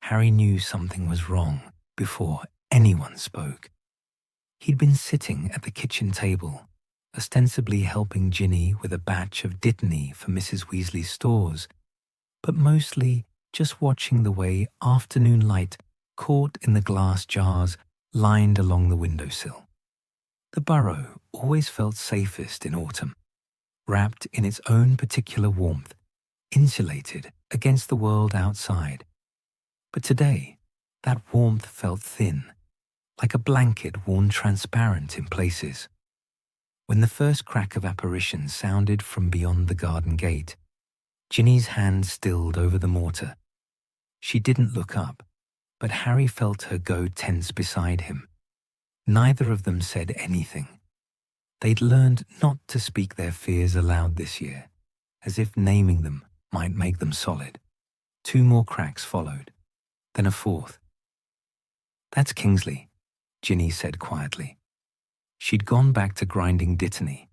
Harry knew something was wrong before anyone spoke. He'd been sitting at the kitchen table, ostensibly helping Ginny with a batch of dittany for Mrs. Weasley's stores, but mostly just watching the way afternoon light caught in the glass jars lined along the windowsill. The Burrow always felt safest in autumn, wrapped in its own particular warmth, insulated against the world outside. But today, that warmth felt thin, like a blanket worn transparent in places. When the first crack of apparition sounded from beyond the garden gate, Ginny's hand stilled over the mortar. She didn't look up, but Harry felt her go tense beside him. Neither of them said anything. They'd learned not to speak their fears aloud this year, as if naming them might make them solid. 2 more cracks followed, then a 4th. "That's Kingsley," Ginny said quietly. She'd gone back to grinding dittany,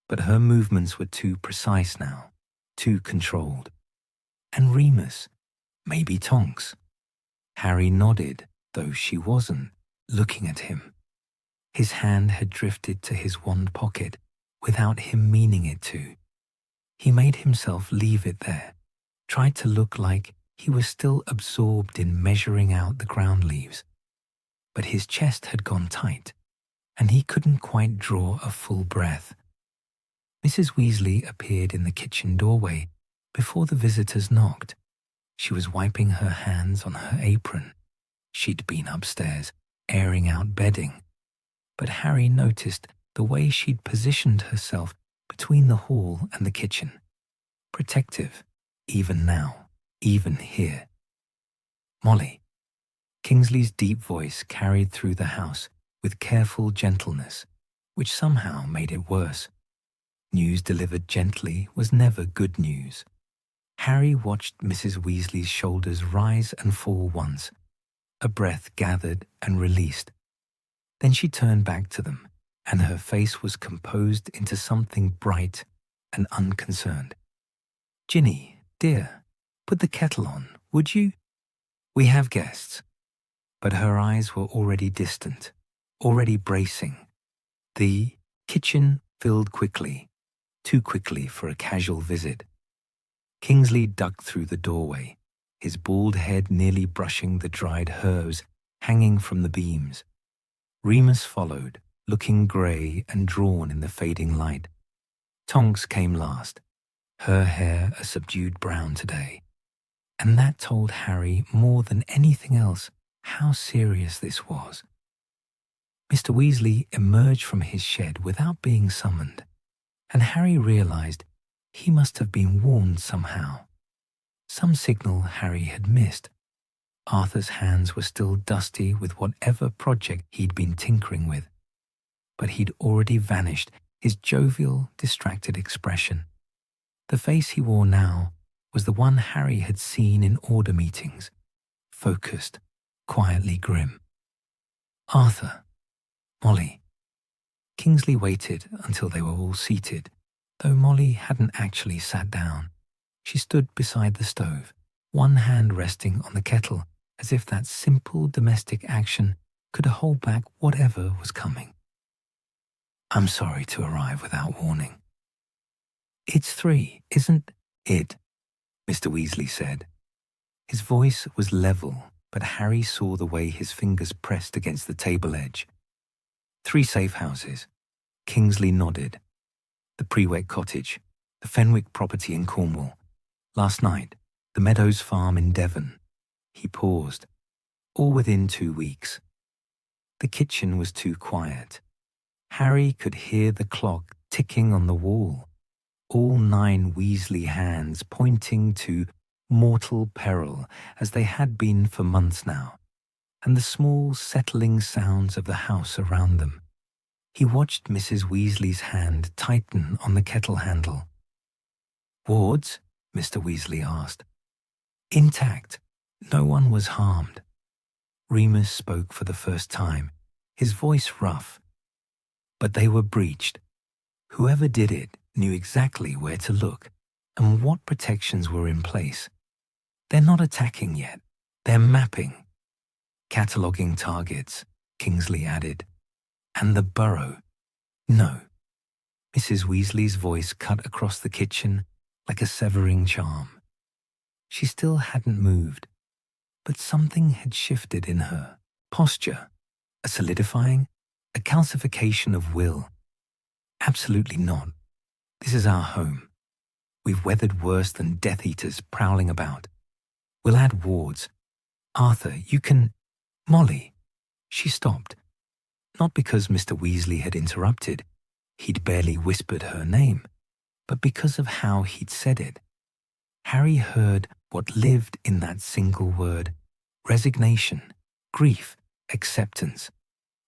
but her movements were too precise now, too controlled. "And Remus, maybe Tonks." Harry nodded, though she wasn't looking at him. His hand had drifted to his wand pocket without him meaning it to. He made himself leave it there, tried to look like he was still absorbed in measuring out the ground leaves. But his chest had gone tight, and he couldn't quite draw a full breath. Mrs. Weasley appeared in the kitchen doorway before the visitors knocked. She was wiping her hands on her apron. She'd been upstairs, airing out bedding. But Harry noticed the way she'd positioned herself between the hall and the kitchen. Protective, even now, even here. "Molly." Kingsley's deep voice carried through the house with careful gentleness, which somehow made it worse. News delivered gently was never good news. Harry watched Mrs. Weasley's shoulders rise and fall once. A breath gathered and released. Then she turned back to them, and her face was composed into something bright and unconcerned. "Ginny, dear, put the kettle on, would you? We have guests." But her eyes were already distant, already bracing. The kitchen filled quickly, too quickly for a casual visit. Kingsley ducked through the doorway, his bald head nearly brushing the dried herbs hanging from the beams. Remus followed, looking grey and drawn in the fading light. Tonks came last, her hair a subdued brown today. And that told Harry more than anything else how serious this was. Mr. Weasley emerged from his shed without being summoned, and Harry realized he must have been warned somehow. Some signal Harry had missed. Arthur's hands were still dusty with whatever project he'd been tinkering with, but he'd already vanished, his jovial, distracted expression. The face he wore now was the one Harry had seen in order meetings, focused, quietly grim. "Arthur, Molly." Kingsley waited until they were all seated, though Molly hadn't actually sat down. She stood beside the stove, one hand resting on the kettle, as if that simple domestic action could hold back whatever was coming. "I'm sorry to arrive without warning." "It's 3, isn't it?" Mr. Weasley said. His voice was level, but Harry saw the way his fingers pressed against the table edge. 3 safe houses. Kingsley nodded. The Prewett cottage, the Fenwick property in Cornwall. Last night, the Meadows farm in Devon. He paused. All within 2 weeks. The kitchen was too quiet. Harry could hear the clock ticking on the wall, all 9 Weasley hands pointing to mortal peril as they had been for months now, and the small settling sounds of the house around them. He watched Mrs. Weasley's hand tighten on the kettle handle. "Wards?" Mr. Weasley asked. "Intact. No one was harmed." Remus spoke for the first time, his voice rough. "But they were breached. Whoever did it knew exactly where to look and what protections were in place. They're not attacking yet, They're mapping, cataloguing targets, Kingsley added. And the Burrow. No. Mrs. Weasley's voice cut across the kitchen like a severing charm. She still hadn't moved, but something had shifted in her posture, a solidifying, a calcification of will. Absolutely not. This is our home. We've weathered worse than Death Eaters prowling about. We'll add wards. Arthur, you can… Molly. She stopped. Not because Mr. Weasley had interrupted. He'd barely whispered her name, but because of how he'd said it. Harry heard what lived in that single word: resignation, grief, acceptance,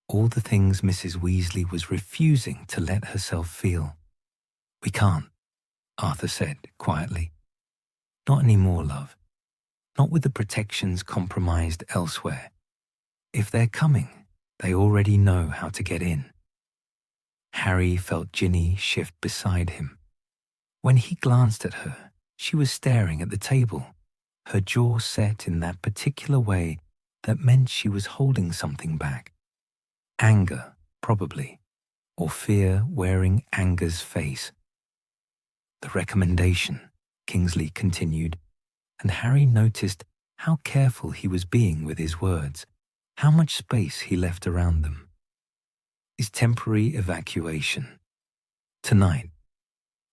all the things Mrs. Weasley was refusing to let herself feel. We can't, Arthur said quietly. Not anymore, love. Not with the protections compromised elsewhere. If they're coming, they already know how to get in. Harry felt Ginny shift beside him. When he glanced at her, she was staring at the table, her jaw set in that particular way that meant she was holding something back. Anger, probably, or fear wearing anger's face. The recommendation, Kingsley continued, and Harry noticed how careful he was being with his words, how much space he left around them, is temporary evacuation. Tonight,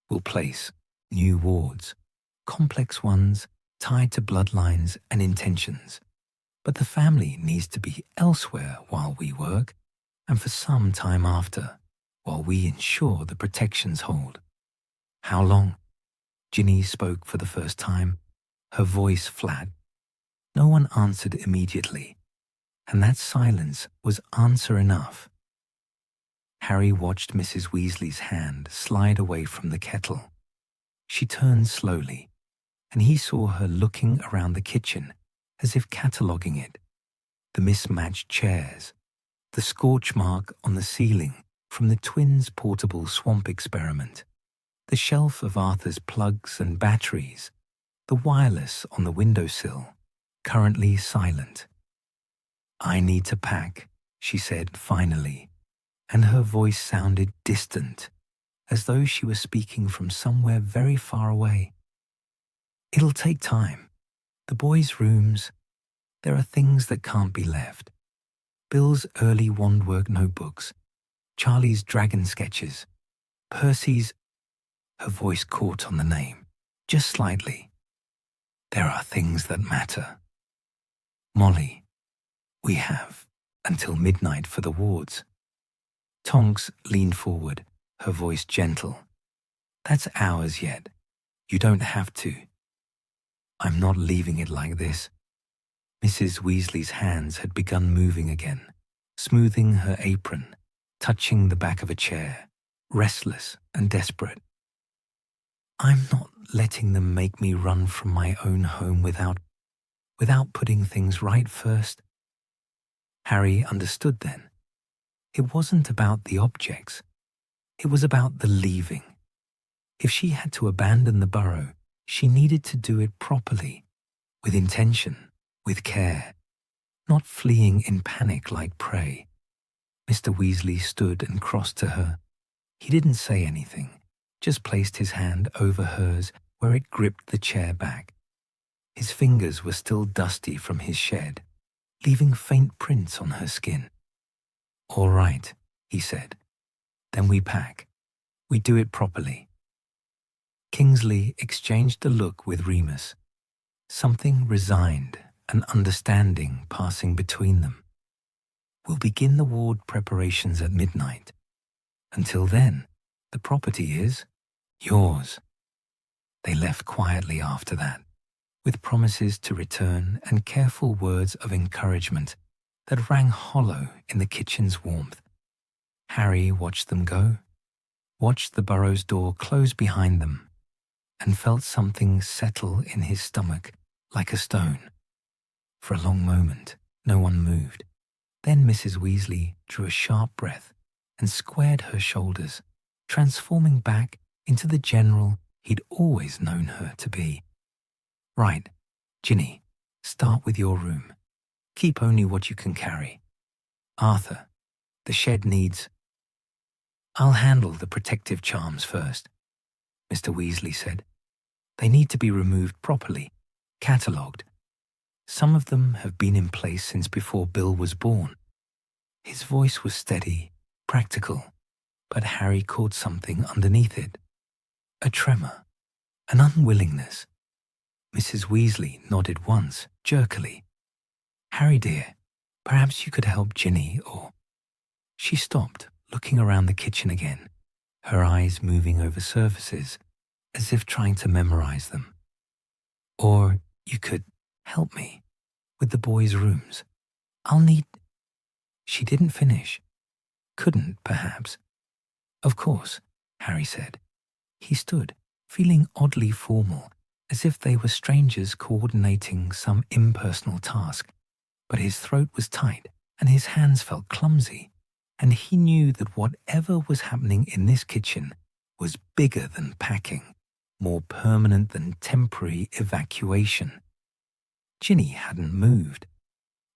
we'll place new wards, complex ones tied to bloodlines and intentions. But the family needs to be elsewhere while we work, and for some time after, while we ensure the protections hold. How long? Ginny spoke for the first time, her voice flat. No one answered immediately, and that silence was answer enough. Harry watched Mrs. Weasley's hand slide away from the kettle. She turned slowly, and he saw her looking around the kitchen as if cataloguing it. The mismatched chairs, the scorch mark on the ceiling from the twins' portable swamp experiment, the shelf of Arthur's plugs and batteries, the wireless on the windowsill, currently silent. I need to pack, she said finally, and her voice sounded distant, as though she was speaking from somewhere very far away. It'll take time. The boys' rooms, there are things that can't be left. Bill's early wandwork notebooks, Charlie's dragon sketches, Percy's… Her voice caught on the name, just slightly. There are things that matter. Molly, we have until midnight for the wards. Tonks leaned forward, her voice gentle. That's ours yet. You don't have to. I'm not leaving it like this. Mrs. Weasley's hands had begun moving again, smoothing her apron, touching the back of a chair, restless and desperate. I'm not letting them make me run from my own home without putting things right first. Harry understood then. It wasn't about the objects. It was about the leaving. If she had to abandon the Burrow, she needed to do it properly, with intention, with care, not fleeing in panic like prey. Mr. Weasley stood and crossed to her. He didn't say anything, just placed his hand over hers where it gripped the chair back. His fingers were still dusty from his shed, leaving faint prints on her skin. All right, he said. Then we pack. We do it properly. Kingsley exchanged a look with Remus, something resigned and understanding passing between them. We'll begin the ward preparations at midnight. Until then, the property is yours. They left quietly after that, with promises to return and careful words of encouragement that rang hollow in the kitchen's warmth. Harry watched them go, watched the Burrow's door close behind them, and felt something settle in his stomach like a stone. For a long moment, no one moved. Then Mrs. Weasley drew a sharp breath and squared her shoulders, transforming back into the general he'd always known her to be. Right, Ginny, Start with your room. Keep only what you can carry. Arthur, the shed needs— I'll handle the protective charms first, Mr. Weasley said. They need to be removed properly, catalogued. Some of them have been in place since before Bill was born. His voice was steady, practical, but Harry caught something underneath it. A tremor, an unwillingness. Mrs. Weasley nodded once, jerkily. Harry dear, perhaps you could help Ginny or— She stopped, looking around the kitchen again, her eyes moving over surfaces, as if trying to memorize them. Or you could help me with the boys' rooms. I'll need— She didn't finish. Couldn't, perhaps. Of course, Harry said. He stood, feeling oddly formal, as if they were strangers coordinating some impersonal task. But his throat was tight, and his hands felt clumsy, and he knew that whatever was happening in this kitchen was bigger than packing, more permanent than temporary evacuation. Ginny hadn't moved.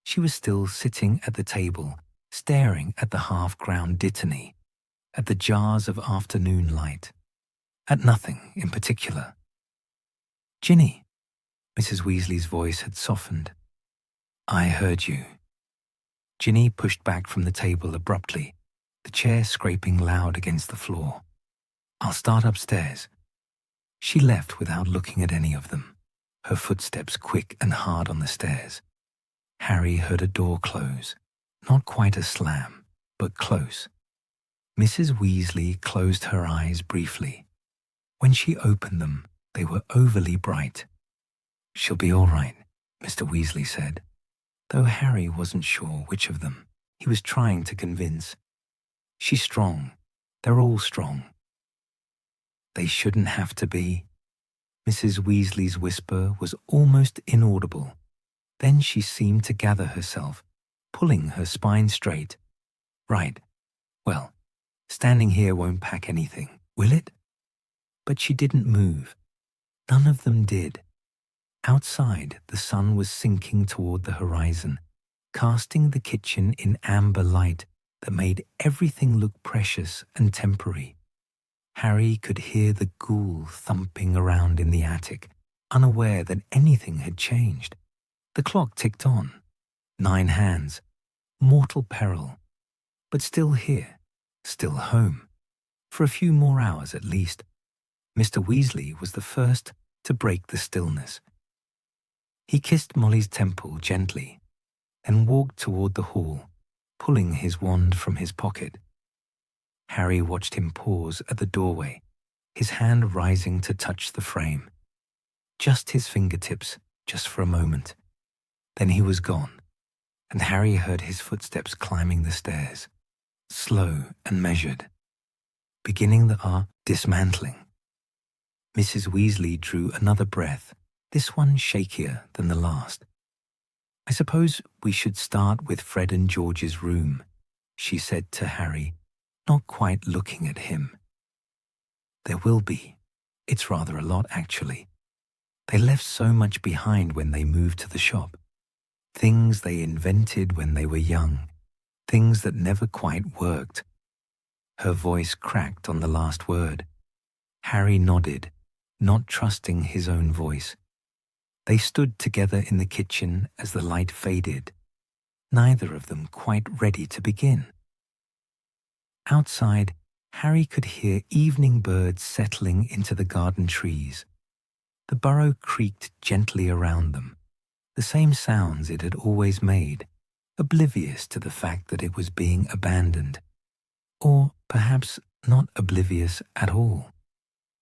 She was still sitting at the table, staring at the half-ground dittany, at the jars of afternoon light, at nothing in particular. Ginny, Mrs. Weasley's voice had softened. I heard you. Ginny pushed back from the table abruptly, the chair scraping loud against the floor. I'll start upstairs. She left without looking at any of them, her footsteps quick and hard on the stairs. Harry heard a door close, not quite a slam, but close. Mrs. Weasley closed her eyes briefly. When she opened them, they were overly bright. She'll be all right, Mr. Weasley said, though Harry wasn't sure which of them. He was trying to convince. She's strong. They're all strong. They shouldn't have to be. Mrs. Weasley's whisper was almost inaudible. Then she seemed to gather herself, pulling her spine straight. Right. Well, standing here won't pack anything, will it? But she didn't move. None of them did. Outside, the sun was sinking toward the horizon, casting the kitchen in amber light that made everything look precious and temporary. Harry could hear the ghoul thumping around in the attic, unaware that anything had changed. The clock ticked on. 9 hands. Mortal peril. But still here. Still home. For a few more hours at least. Mr. Weasley was the first to break the stillness. He kissed Molly's temple gently, then walked toward the hall, pulling his wand from his pocket. Harry watched him pause at the doorway, his hand rising to touch the frame. Just his fingertips, just for a moment. Then he was gone, and Harry heard his footsteps climbing the stairs, slow and measured, beginning the dismantling. Mrs. Weasley drew another breath, this one shakier than the last. I suppose we should start with Fred and George's room, she said to Harry, not quite looking at him. There will be. It's rather a lot, actually. They left so much behind when they moved to the shop. Things they invented when they were young. Things that never quite worked. Her voice cracked on the last word. Harry nodded, not trusting his own voice. They stood together in the kitchen as the light faded, neither of them quite ready to begin. Outside, Harry could hear evening birds settling into the garden trees. The burrow creaked gently around them, the same sounds it had always made, oblivious to the fact that it was being abandoned. Or perhaps not oblivious at all.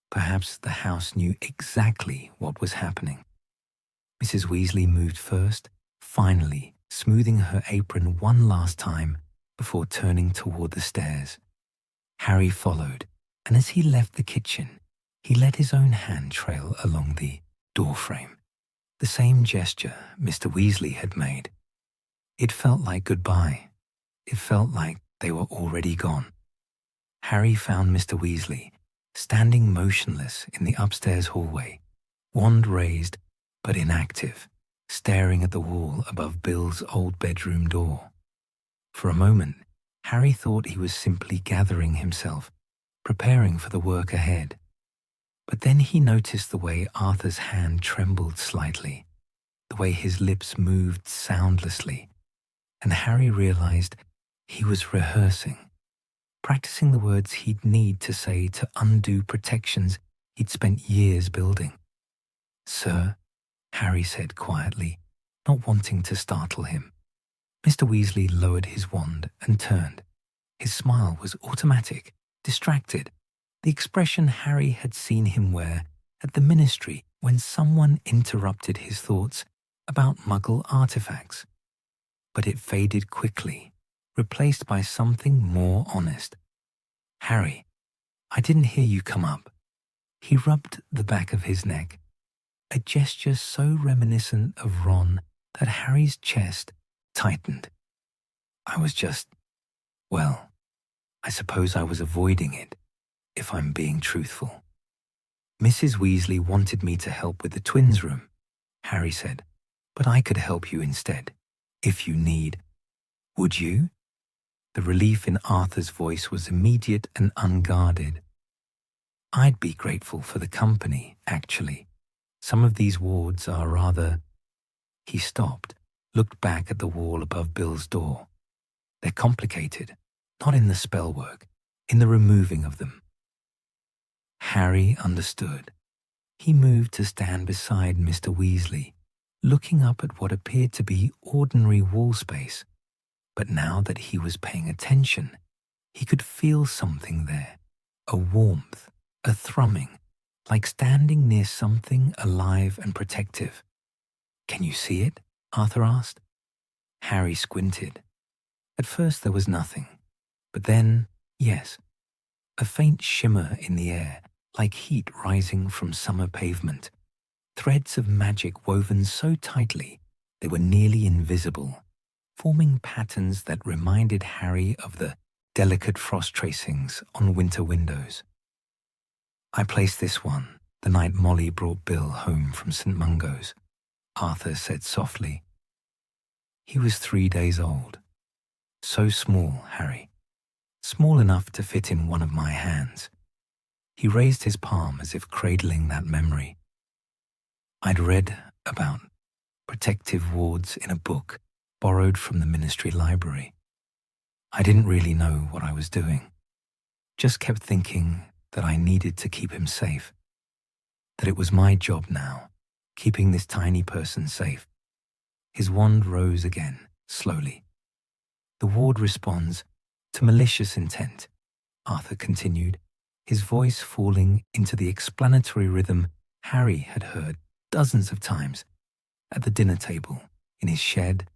Perhaps the house knew exactly what was happening. Mrs. Weasley moved first, finally smoothing her apron one last time before turning toward the stairs. Harry followed, and as he left the kitchen, he let his own hand trail along the doorframe, the same gesture Mr. Weasley had made. It felt like goodbye. It felt like they were already gone. Harry found Mr. Weasley, standing motionless in the upstairs hallway, wand raised but inactive, staring at the wall above Bill's old bedroom door. For a moment, Harry thought he was simply gathering himself, preparing for the work ahead. But then he noticed the way Arthur's hand trembled slightly, the way his lips moved soundlessly, and Harry realized he was rehearsing, practicing the words he'd need to say to undo protections he'd spent years building. "Sir," Harry said quietly, not wanting to startle him. Mr. Weasley lowered his wand and turned. His smile was automatic, distracted, the expression Harry had seen him wear at the ministry when someone interrupted his thoughts about Muggle artifacts. But it faded quickly, replaced by something more honest. "Harry, I didn't hear you come up." He rubbed the back of his neck, a gesture so reminiscent of Ron that Harry's chest tightened. "I was just, well, I suppose I was avoiding it, if I'm being truthful." "Mrs. Weasley wanted me to help with the twins' room," Harry said, "but I could help you instead, if you need." "Would you?" The relief in Arthur's voice was immediate and unguarded. "I'd be grateful for the company, actually. Some of these wards are rather—" He stopped, looked back at the wall above Bill's door. "They're complicated, not in the spell work, in the removing of them." Harry understood. He moved to stand beside Mr. Weasley, looking up at what appeared to be ordinary wall space. But now that he was paying attention, he could feel something there, a warmth, a thrumming, like standing near something alive and protective. "Can you see it?" Arthur asked. Harry squinted. At first there was nothing, but then, yes, a faint shimmer in the air, like heat rising from summer pavement. Threads of magic woven so tightly they were nearly invisible, forming patterns that reminded Harry of the delicate frost tracings on winter windows. "I placed this one the night Molly brought Bill home from St. Mungo's," Arthur said softly. "He was 3 days old. So small, Harry. Small enough to fit in one of my hands." He raised his palm as if cradling that memory. "I'd read about protective wards in a book borrowed from the ministry library. I didn't really know what I was doing. Just kept thinking that I needed to keep him safe. That it was my job now, keeping this tiny person safe." His wand rose again, slowly. "The ward responds to malicious intent," Arthur continued, his voice falling into the explanatory rhythm Harry had heard dozens of times at the dinner table, in his shed,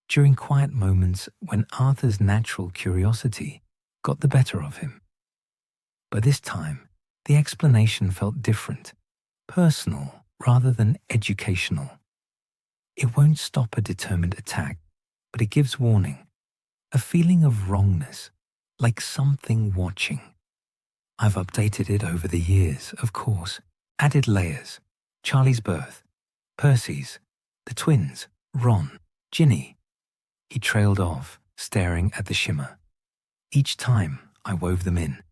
during quiet moments when Arthur's natural curiosity got the better of him. But this time, the explanation felt different, personal rather than educational. "It won't stop a determined attack, but it gives warning, a feeling of wrongness, like something watching. I've updated it over the years, of course, added layers, Charlie's birth, Percy's, the twins, Ron, Ginny." He trailed off, staring at the shimmer. "Each time I wove them in,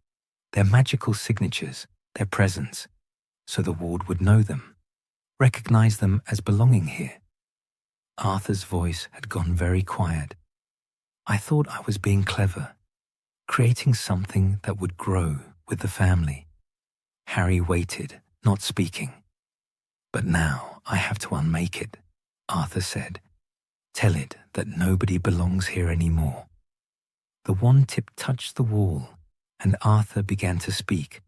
their magical signatures, their presence, so the ward would know them, recognize them as belonging here." Arthur's voice had gone very quiet. "I thought I was being clever, creating something that would grow with the family." Harry waited, not speaking. "But now I have to unmake it," Arthur said. "Tell it that nobody belongs here anymore." The wand tip touched the wall, and Arthur began to speak.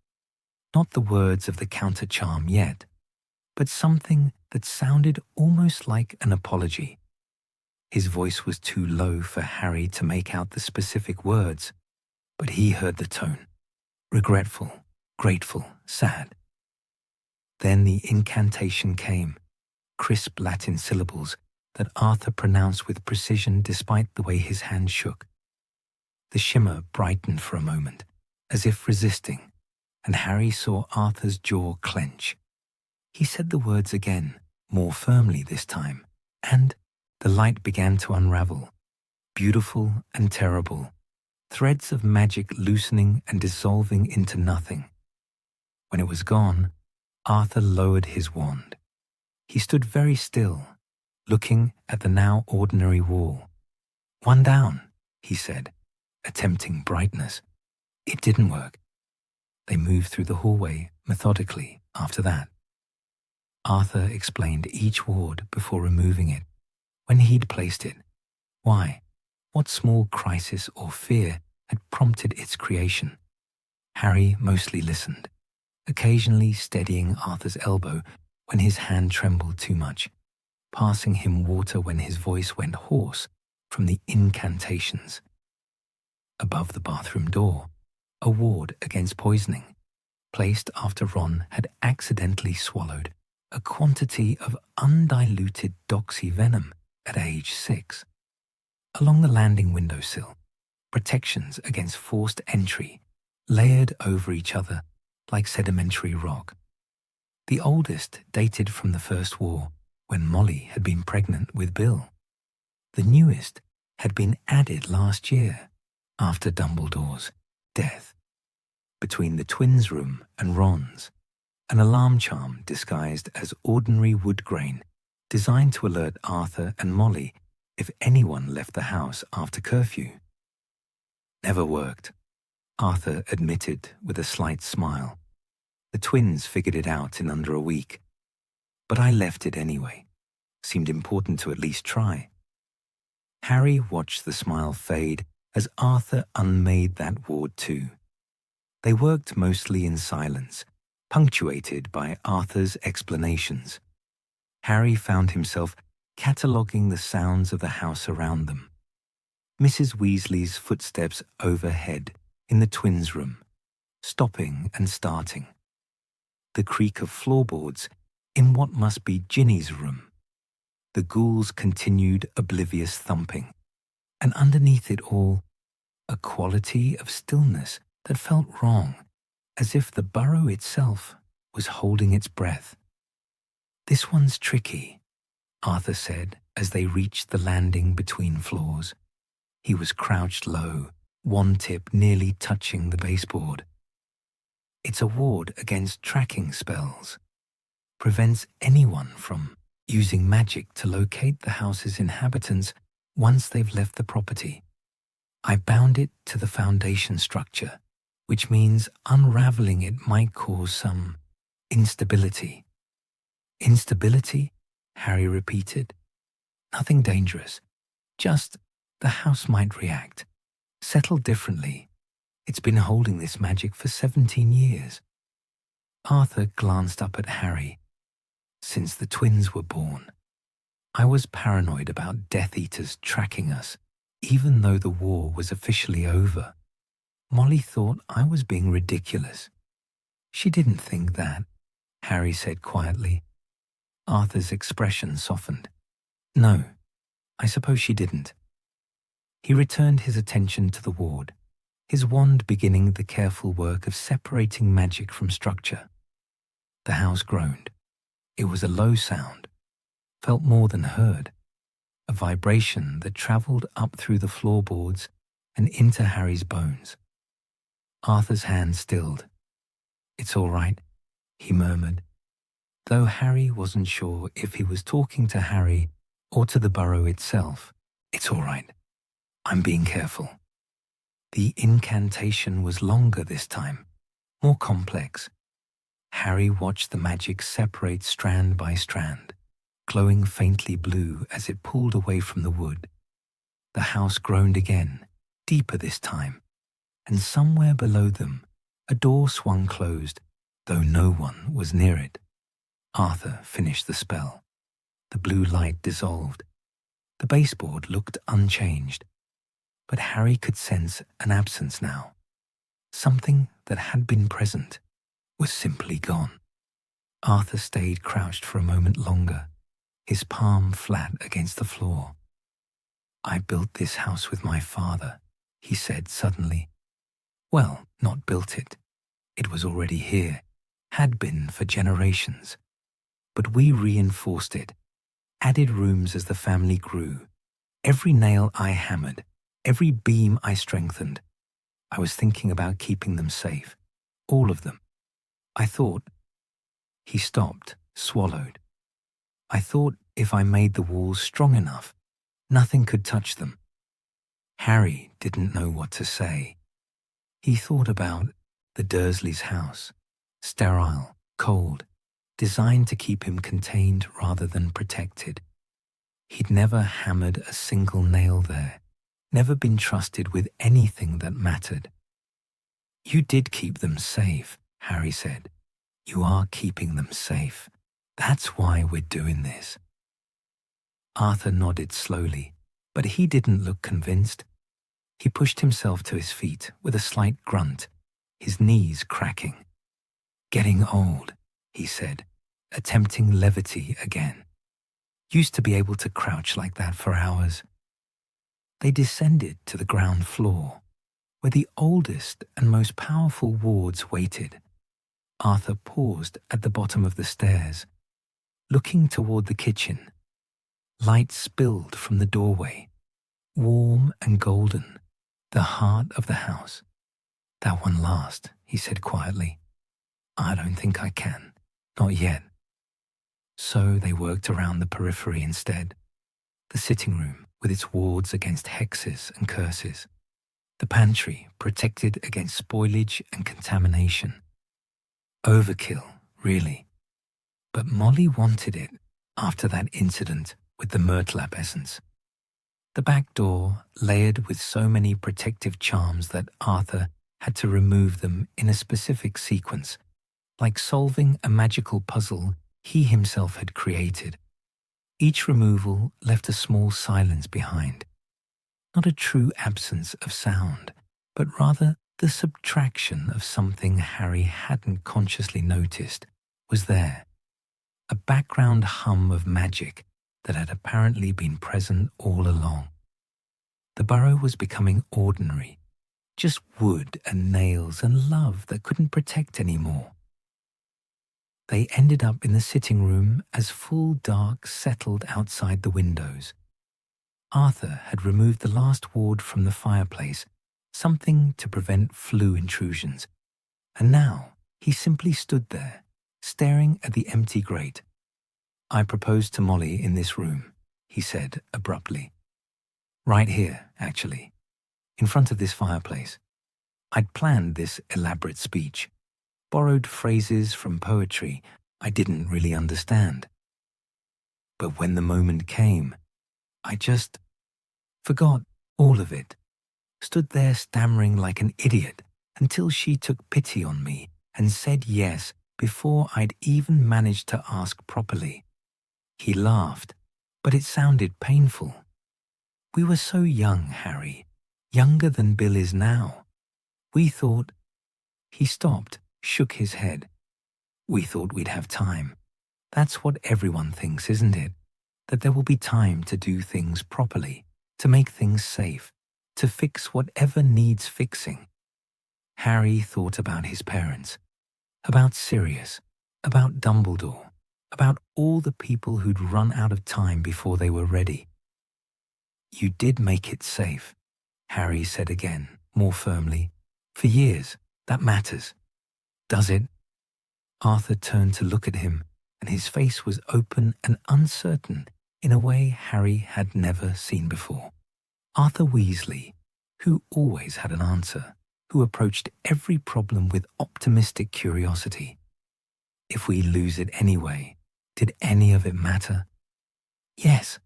Not the words of the counter charm yet, but something that sounded almost like an apology. His voice was too low for Harry to make out the specific words, but he heard the tone. Regretful, grateful, sad. Then the incantation came, crisp Latin syllables that Arthur pronounced with precision despite the way his hand shook. The shimmer brightened for a moment, as if resisting, and Harry saw Arthur's jaw clench. He said the words again, more firmly this time, And the light began to unravel, beautiful and terrible, threads of magic loosening and dissolving into nothing. When it was gone, Arthur lowered his wand. He stood very still, looking at the now ordinary wall. "One down," he said, attempting brightness. It didn't work. They moved through the hallway methodically after that. Arthur explained each ward before removing it, when he'd placed it. Why? What small crisis or fear had prompted its creation? Harry mostly listened, occasionally steadying Arthur's elbow when his hand trembled too much, passing him water when his voice went hoarse from the incantations. Above the bathroom door, a ward against poisoning, placed after Ron had accidentally swallowed a quantity of undiluted doxy venom at age 6. Along the landing windowsill, protections against forced entry layered over each other like sedimentary rock. The oldest dated from the First War, when Molly had been pregnant with Bill. The newest had been added last year, after Dumbledore's death. Between the twins' room and Ron's, an alarm charm disguised as ordinary wood grain, designed to alert Arthur and Molly if anyone left the house after curfew. Never worked, Arthur admitted with a slight smile. The twins figured it out in under a week. But I left it anyway. Seemed important to at least try. Harry watched the smile fade as Arthur unmade that ward too. They worked mostly in silence, punctuated by Arthur's explanations. Harry found himself cataloguing the sounds of the house around them. Mrs. Weasley's footsteps overhead in the twins' room, stopping and starting. The creak of floorboards in what must be Ginny's room. The ghouls' continued oblivious thumping, and underneath it all, a quality of stillness that felt wrong, as if the burrow itself was holding its breath. "This one's tricky," Arthur said as they reached the landing between floors. He was crouched low, one tip nearly touching the baseboard. "It's a ward against tracking spells. Prevents anyone from using magic to locate the house's inhabitants once they've left the property. I bound it to the foundation structure, which means unraveling it might cause some instability." "Instability?" Harry repeated. "Nothing dangerous. Just the house might react, settle differently. It's been holding this magic for 17 years. Arthur glanced up at Harry. "Since the twins were born, I was paranoid about Death Eaters tracking us, even though the war was officially over. Molly thought I was being ridiculous." "She didn't think that," Harry said quietly. Arthur's expression softened. "No, I suppose she didn't." He returned his attention to the ward, his wand beginning the careful work of separating magic from structure. The house groaned. It was a low sound, felt more than heard, a vibration that travelled up through the floorboards and into Harry's bones. Arthur's hand stilled. "It's all right," he murmured, though Harry wasn't sure if he was talking to Harry or to the burrow itself. "It's all right. I'm being careful." The incantation was longer this time, more complex. Harry watched the magic separate strand by strand, glowing faintly blue as it pulled away from the wood. The house groaned again, deeper this time, and somewhere below them, a door swung closed, though no one was near it. Arthur finished the spell. The blue light dissolved. The baseboard looked unchanged, but Harry could sense an absence now. Something that had been present was simply gone. Arthur stayed crouched for a moment longer, his palm flat against the floor. "I built this house with my father," he said suddenly. "Well, not built it. It was already here, had been for generations. But we reinforced it, added rooms as the family grew. Every nail I hammered, every beam I strengthened, I was thinking about keeping them safe. All of them. I thought. He stopped, swallowed. I thought if I made the walls strong enough, nothing could touch them. Harry didn't know what to say. He thought about the Dursleys' house, sterile, cold, designed to keep him contained rather than protected. He'd never hammered a single nail there, never been trusted with anything that mattered. You did keep them safe, Harry said. You are keeping them safe. That's why we're doing this. Arthur nodded slowly, but he didn't look convinced. He pushed himself to his feet with a slight grunt, his knees cracking. Getting old, he said, attempting levity again. Used to be able to crouch like that for hours. They descended to the ground floor, where the oldest and most powerful wards waited. Arthur paused at the bottom of the stairs, looking toward the kitchen. Light spilled from the doorway, warm and golden, the heart of the house. That one last, he said quietly. I don't think I can, not yet. So they worked around the periphery instead. The sitting room with its wards against hexes and curses. The pantry protected against spoilage and contamination. Overkill, really. But Molly wanted it after that incident with the Myrtlap essence. The back door layered with so many protective charms that Arthur had to remove them in a specific sequence, like solving a magical puzzle he himself had created. Each removal left a small silence behind. Not a true absence of sound, but rather the subtraction of something Harry hadn't consciously noticed was there. A background hum of magic that had apparently been present all along. The Burrow was becoming ordinary, just wood and nails and love that couldn't protect anymore. They ended up in the sitting room as full dark settled outside the windows. Arthur had removed the last ward from the fireplace, something to prevent flue intrusions, and now he simply stood there, staring at the empty grate. I proposed to Molly in this room, he said abruptly. Right here, actually, in front of this fireplace. I'd planned this elaborate speech, borrowed phrases from poetry I didn't really understand. But when the moment came, I just forgot all of it, stood there stammering like an idiot until she took pity on me and said yes before I'd even managed to ask properly. He laughed, but it sounded painful. We were so young, Harry, younger than Bill is now. We thought. He stopped, shook his head. We thought we'd have time. That's what everyone thinks, isn't it? That there will be time to do things properly, to make things safe, to fix whatever needs fixing. Harry thought about his parents, about Sirius, about Dumbledore, about all the people who'd run out of time before they were ready. You did make it safe, Harry said again, more firmly. For years, that matters. Does it? Arthur turned to look at him, and his face was open and uncertain in a way Harry had never seen before. Arthur Weasley, who always had an answer, who approached every problem with optimistic curiosity. If we lose it anyway, did any of it matter? Yes.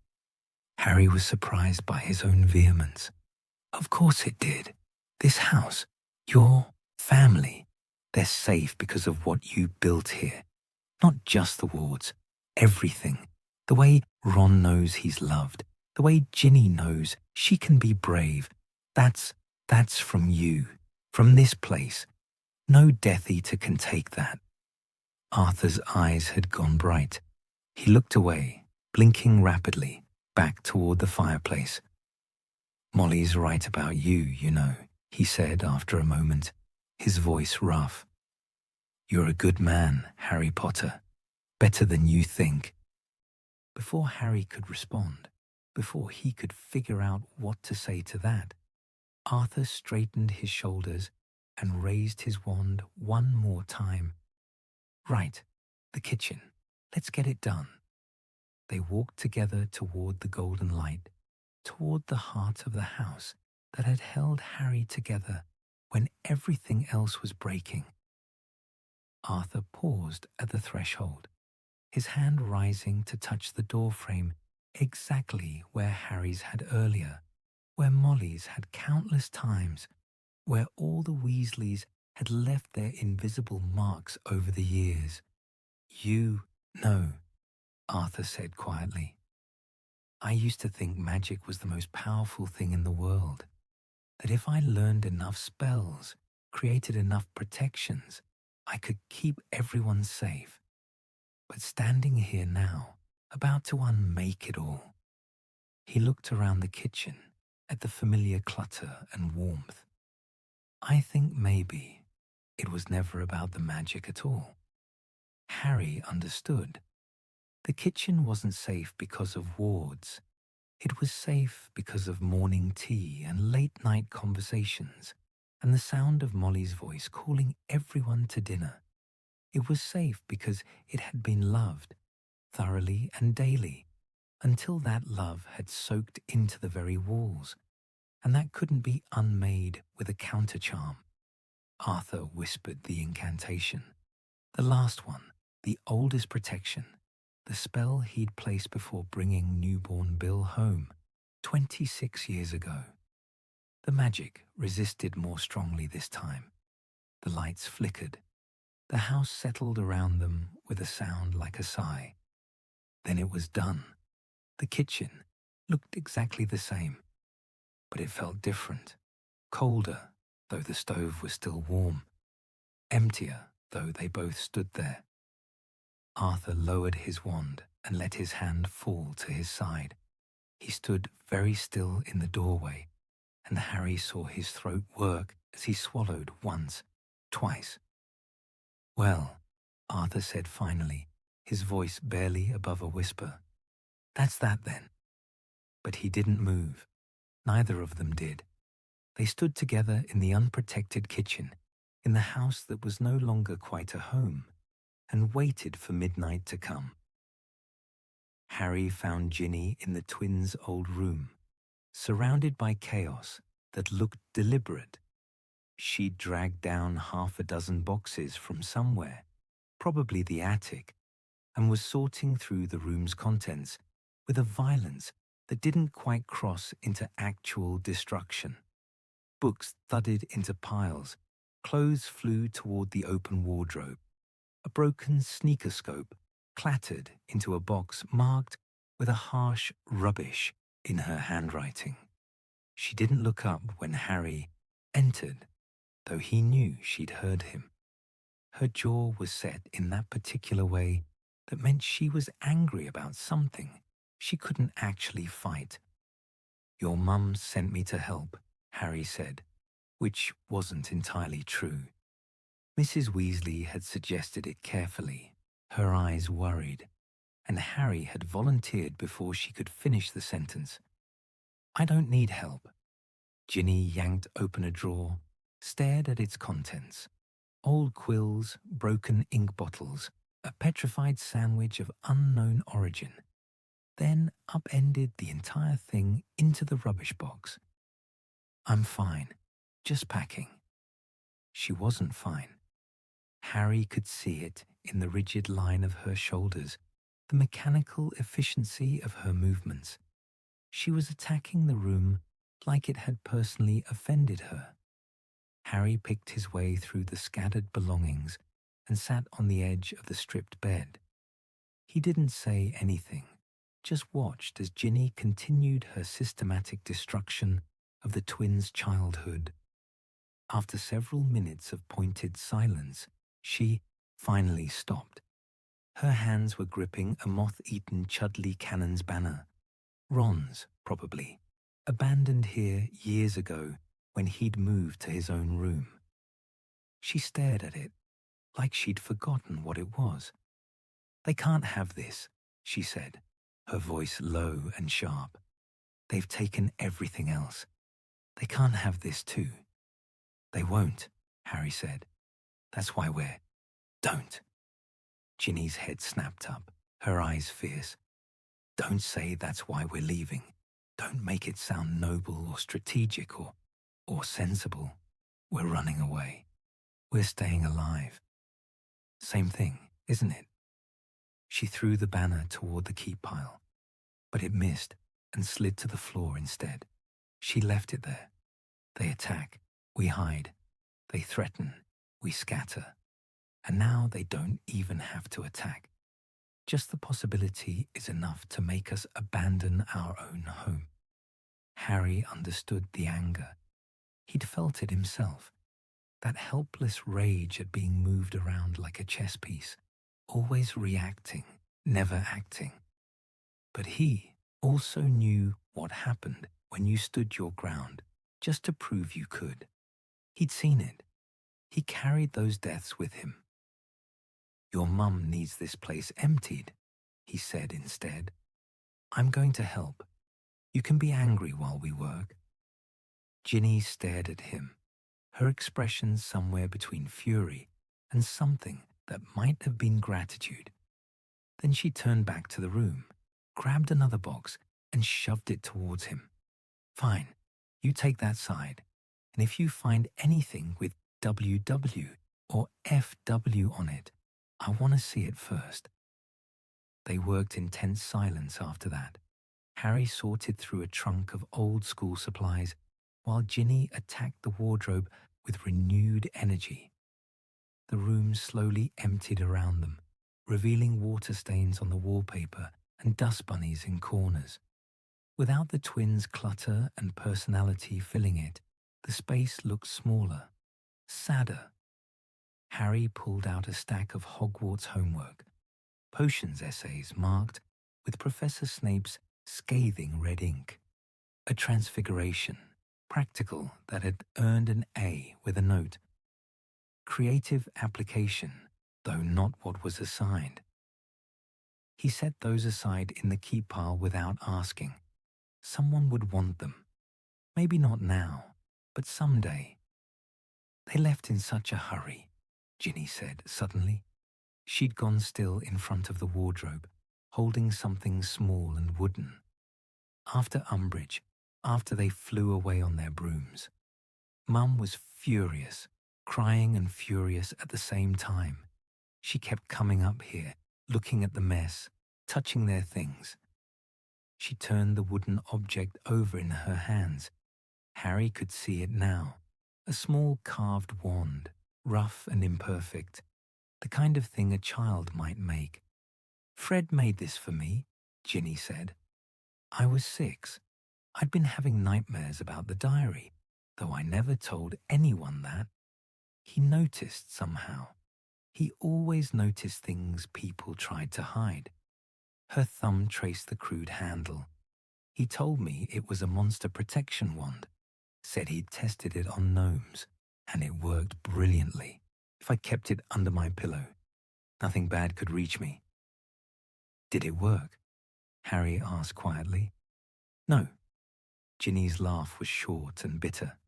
Harry was surprised by his own vehemence. Of course it did. This house, your family, they're safe because of what you built here. Not just the wards, everything. The way Ron knows he's loved, the way Ginny knows she can be brave. That's from you, from this place. No Death Eater can take that. Arthur's eyes had gone bright. He looked away, blinking rapidly, back toward the fireplace. Molly's right about you, you know, he said after a moment, his voice rough. You're a good man, Harry Potter. Better than you think. Before Harry could respond, before he could figure out what to say to that, Arthur straightened his shoulders and raised his wand one more time. Right, the kitchen. Let's get it done. They walked together toward the golden light, toward the heart of the house that had held Harry together when everything else was breaking. Arthur paused at the threshold, his hand rising to touch the doorframe exactly where Harry's had earlier, where Molly's had countless times, where all the Weasleys had left their invisible marks over the years. You know, Arthur said quietly. I used to think magic was the most powerful thing in the world, that if I learned enough spells, created enough protections, I could keep everyone safe. But standing here now, about to unmake it all, he looked around the kitchen at the familiar clutter and warmth. I think maybe it was never about the magic at all. Harry understood. The kitchen wasn't safe because of wards. It was safe because of morning tea and late-night conversations and the sound of Molly's voice calling everyone to dinner. It was safe because it had been loved, thoroughly and daily, until that love had soaked into the very walls, and that couldn't be unmade with a countercharm. Arthur whispered the incantation. The last one, the oldest protection, the spell he'd placed before bringing newborn Bill home 26 years ago. The magic resisted more strongly this time. The lights flickered. The house settled around them with a sound like a sigh. Then it was done. The kitchen looked exactly the same, but it felt different, colder, though the stove was still warm, emptier, though they both stood there. Arthur lowered his wand and let his hand fall to his side. He stood very still in the doorway, and Harry saw his throat work as he swallowed once, twice. Well, Arthur said finally, his voice barely above a whisper. That's that then. But he didn't move. Neither of them did. They stood together in the unprotected kitchen, in the house that was no longer quite a home, and waited for midnight to come. Harry found Ginny in the twins' old room, surrounded by chaos that looked deliberate. She'd dragged down half a dozen boxes from somewhere, probably the attic, and was sorting through the room's contents with a violence that didn't quite cross into actual destruction. Books thudded into piles, clothes flew toward the open wardrobe. A broken sneakerscope clattered into a box marked with a harsh rubbish in her handwriting. She didn't look up when Harry entered, though he knew she'd heard him. Her jaw was set in that particular way that meant she was angry about something she couldn't actually fight. Your mum sent me to help, Harry said, which wasn't entirely true. Mrs. Weasley had suggested it carefully, her eyes worried, and Harry had volunteered before she could finish the sentence. I don't need help. Ginny yanked open a drawer, stared at its contents. Old quills, broken ink bottles, a petrified sandwich of unknown origin. Then upended the entire thing into the rubbish box. I'm fine, just packing. She wasn't fine. Harry could see it in the rigid line of her shoulders, the mechanical efficiency of her movements. She was attacking the room like it had personally offended her. Harry picked his way through the scattered belongings and sat on the edge of the stripped bed. He didn't say anything, just watched as Ginny continued her systematic destruction of the twins' childhood. After several minutes of pointed silence, she finally stopped. Her hands were gripping a moth-eaten Chudley Cannon's banner. Ron's, probably, abandoned here years ago when he'd moved to his own room. She stared at it, like she'd forgotten what it was. They can't have this, she said, her voice low and sharp. "They've taken everything else. They can't have this too." "They won't," Harry said. "That's why we're—" "Don't." Ginny's head snapped up, her eyes fierce. "Don't say that's why we're leaving. Don't make it sound noble or strategic or sensible. We're running away. We're staying alive. Same thing, isn't it?" She threw the banner toward the keep pile, but it missed and slid to the floor instead. She left it there. They attack, we hide. They threaten, we scatter. And now they don't even have to attack. Just the possibility is enough to make us abandon our own home. Harry understood the anger. He'd felt it himself. That helpless rage at being moved around like a chess piece, always reacting, never acting. But he also knew what happened when you stood your ground, just to prove you could. He'd seen it. He carried those deaths with him. "Your mum needs this place emptied," he said instead. "I'm going to help. You can be angry while we work." Ginny stared at him, her expression somewhere between fury and something that might have been gratitude. Then she turned back to the room, grabbed another box, and shoved it towards him. "Fine, you take that side, and if you find anything with WW or FW on it, I want to see it first." They worked in tense silence after that. Harry sorted through a trunk of old school supplies, while Ginny attacked the wardrobe with renewed energy. The room slowly emptied around them, revealing water stains on the wallpaper and dust bunnies in corners. Without the twins' clutter and personality filling it, the space looked smaller, sadder. Harry pulled out a stack of Hogwarts homework, potions essays marked with Professor Snape's scathing red ink. A transfiguration, practical, that had earned an A with a note. Creative application, though not what was assigned. He set those aside in the keep pile without asking. Someone would want them. Maybe not now, but someday. "They left in such a hurry," Ginny said suddenly. She'd gone still in front of the wardrobe, holding something small and wooden. "After Umbridge, after they flew away on their brooms." Mum was furious, crying and furious at the same time. She kept coming up here, looking at the mess, touching their things. She turned the wooden object over in her hands. Harry could see it now, a small carved wand, rough and imperfect, the kind of thing a child might make. "Fred made this for me," Ginny said. "I was 6. I'd been having nightmares about the diary, though I never told anyone that." He noticed somehow. He always noticed things people tried to hide. Her thumb traced the crude handle. "He told me it was a monster protection wand. Said he'd tested it on gnomes, and it worked brilliantly. If I kept it under my pillow, nothing bad could reach me." "Did it work?" Harry asked quietly. "No." Ginny's laugh was short and bitter.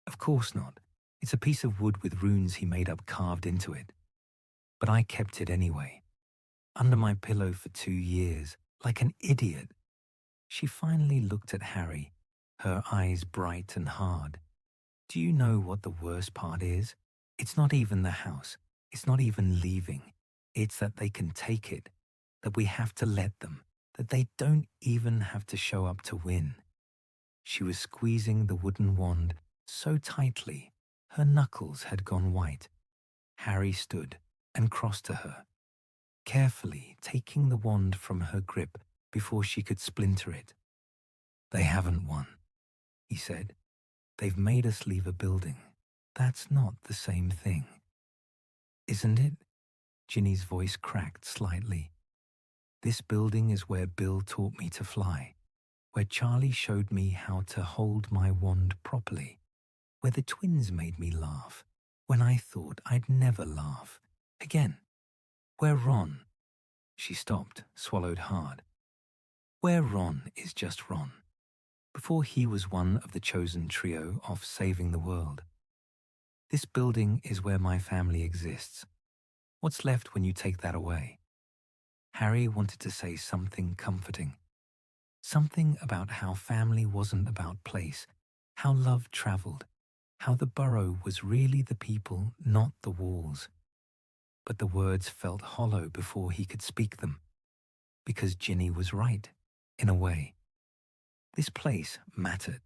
"Of course not. It's a piece of wood with runes he made up carved into it. But I kept it anyway. Under my pillow for 2 years, like an idiot." She finally looked at Harry, her eyes bright and hard. "Do you know what the worst part is? It's not even the house. It's not even leaving. It's that they can take it, that we have to let them, that they don't even have to show up to win." She was squeezing the wooden wand so tightly, her knuckles had gone white. Harry stood and crossed to her, carefully taking the wand from her grip before she could splinter it. "They haven't won," he said. "They've made us leave a building. That's not the same thing." "Isn't it?" Ginny's voice cracked slightly. "This building is where Bill taught me to fly, where Charlie showed me how to hold my wand properly, where the twins made me laugh when I thought I'd never laugh again, where Ron—" She stopped, swallowed hard. Where Ron is just Ron, before he was one of the chosen trio off saving the world. This building is where my family exists. What's left when you take that away? Harry wanted to say something comforting. Something about how family wasn't about place, how love traveled, how the Burrow was really the people, not the walls. But the words felt hollow before he could speak them, because Ginny was right, in a way. This place mattered.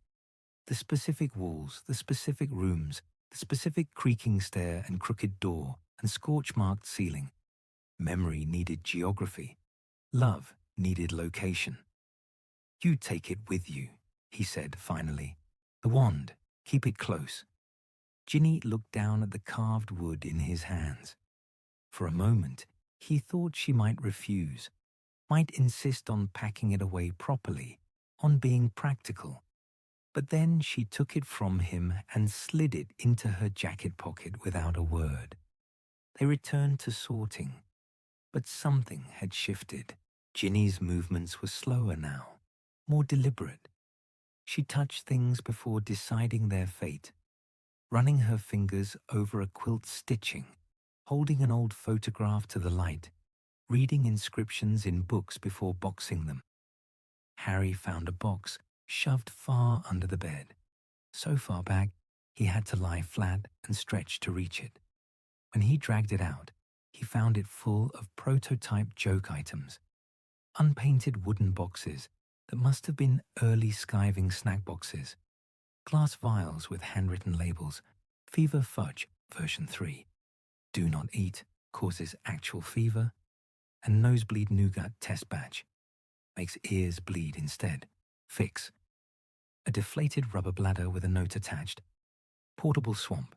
The specific walls, the specific rooms, the specific creaking stair and crooked door and scorch-marked ceiling. Memory needed geography. Love needed location. You take it with you, he said finally. The wand, keep it close. Ginny looked down at the carved wood in his hands. For a moment, he thought she might refuse, might insist on packing it away properly, on being practical. But then she took it from him and slid it into her jacket pocket without a word. They returned to sorting, but something had shifted. Ginny's movements were slower now, more deliberate. She touched things before deciding their fate, running her fingers over a quilt stitching, holding an old photograph to the light, reading inscriptions in books before boxing them. Harry found a box shoved far under the bed, so far back he had to lie flat and stretch to reach it. When he dragged it out, he found it full of prototype joke items, unpainted wooden boxes that must have been early skiving snack boxes, glass vials with handwritten labels, fever fudge version 3, do not eat, causes actual fever, and nosebleed nougat test batch, makes ears bleed instead, fix, a deflated rubber bladder with a note attached, portable swamp,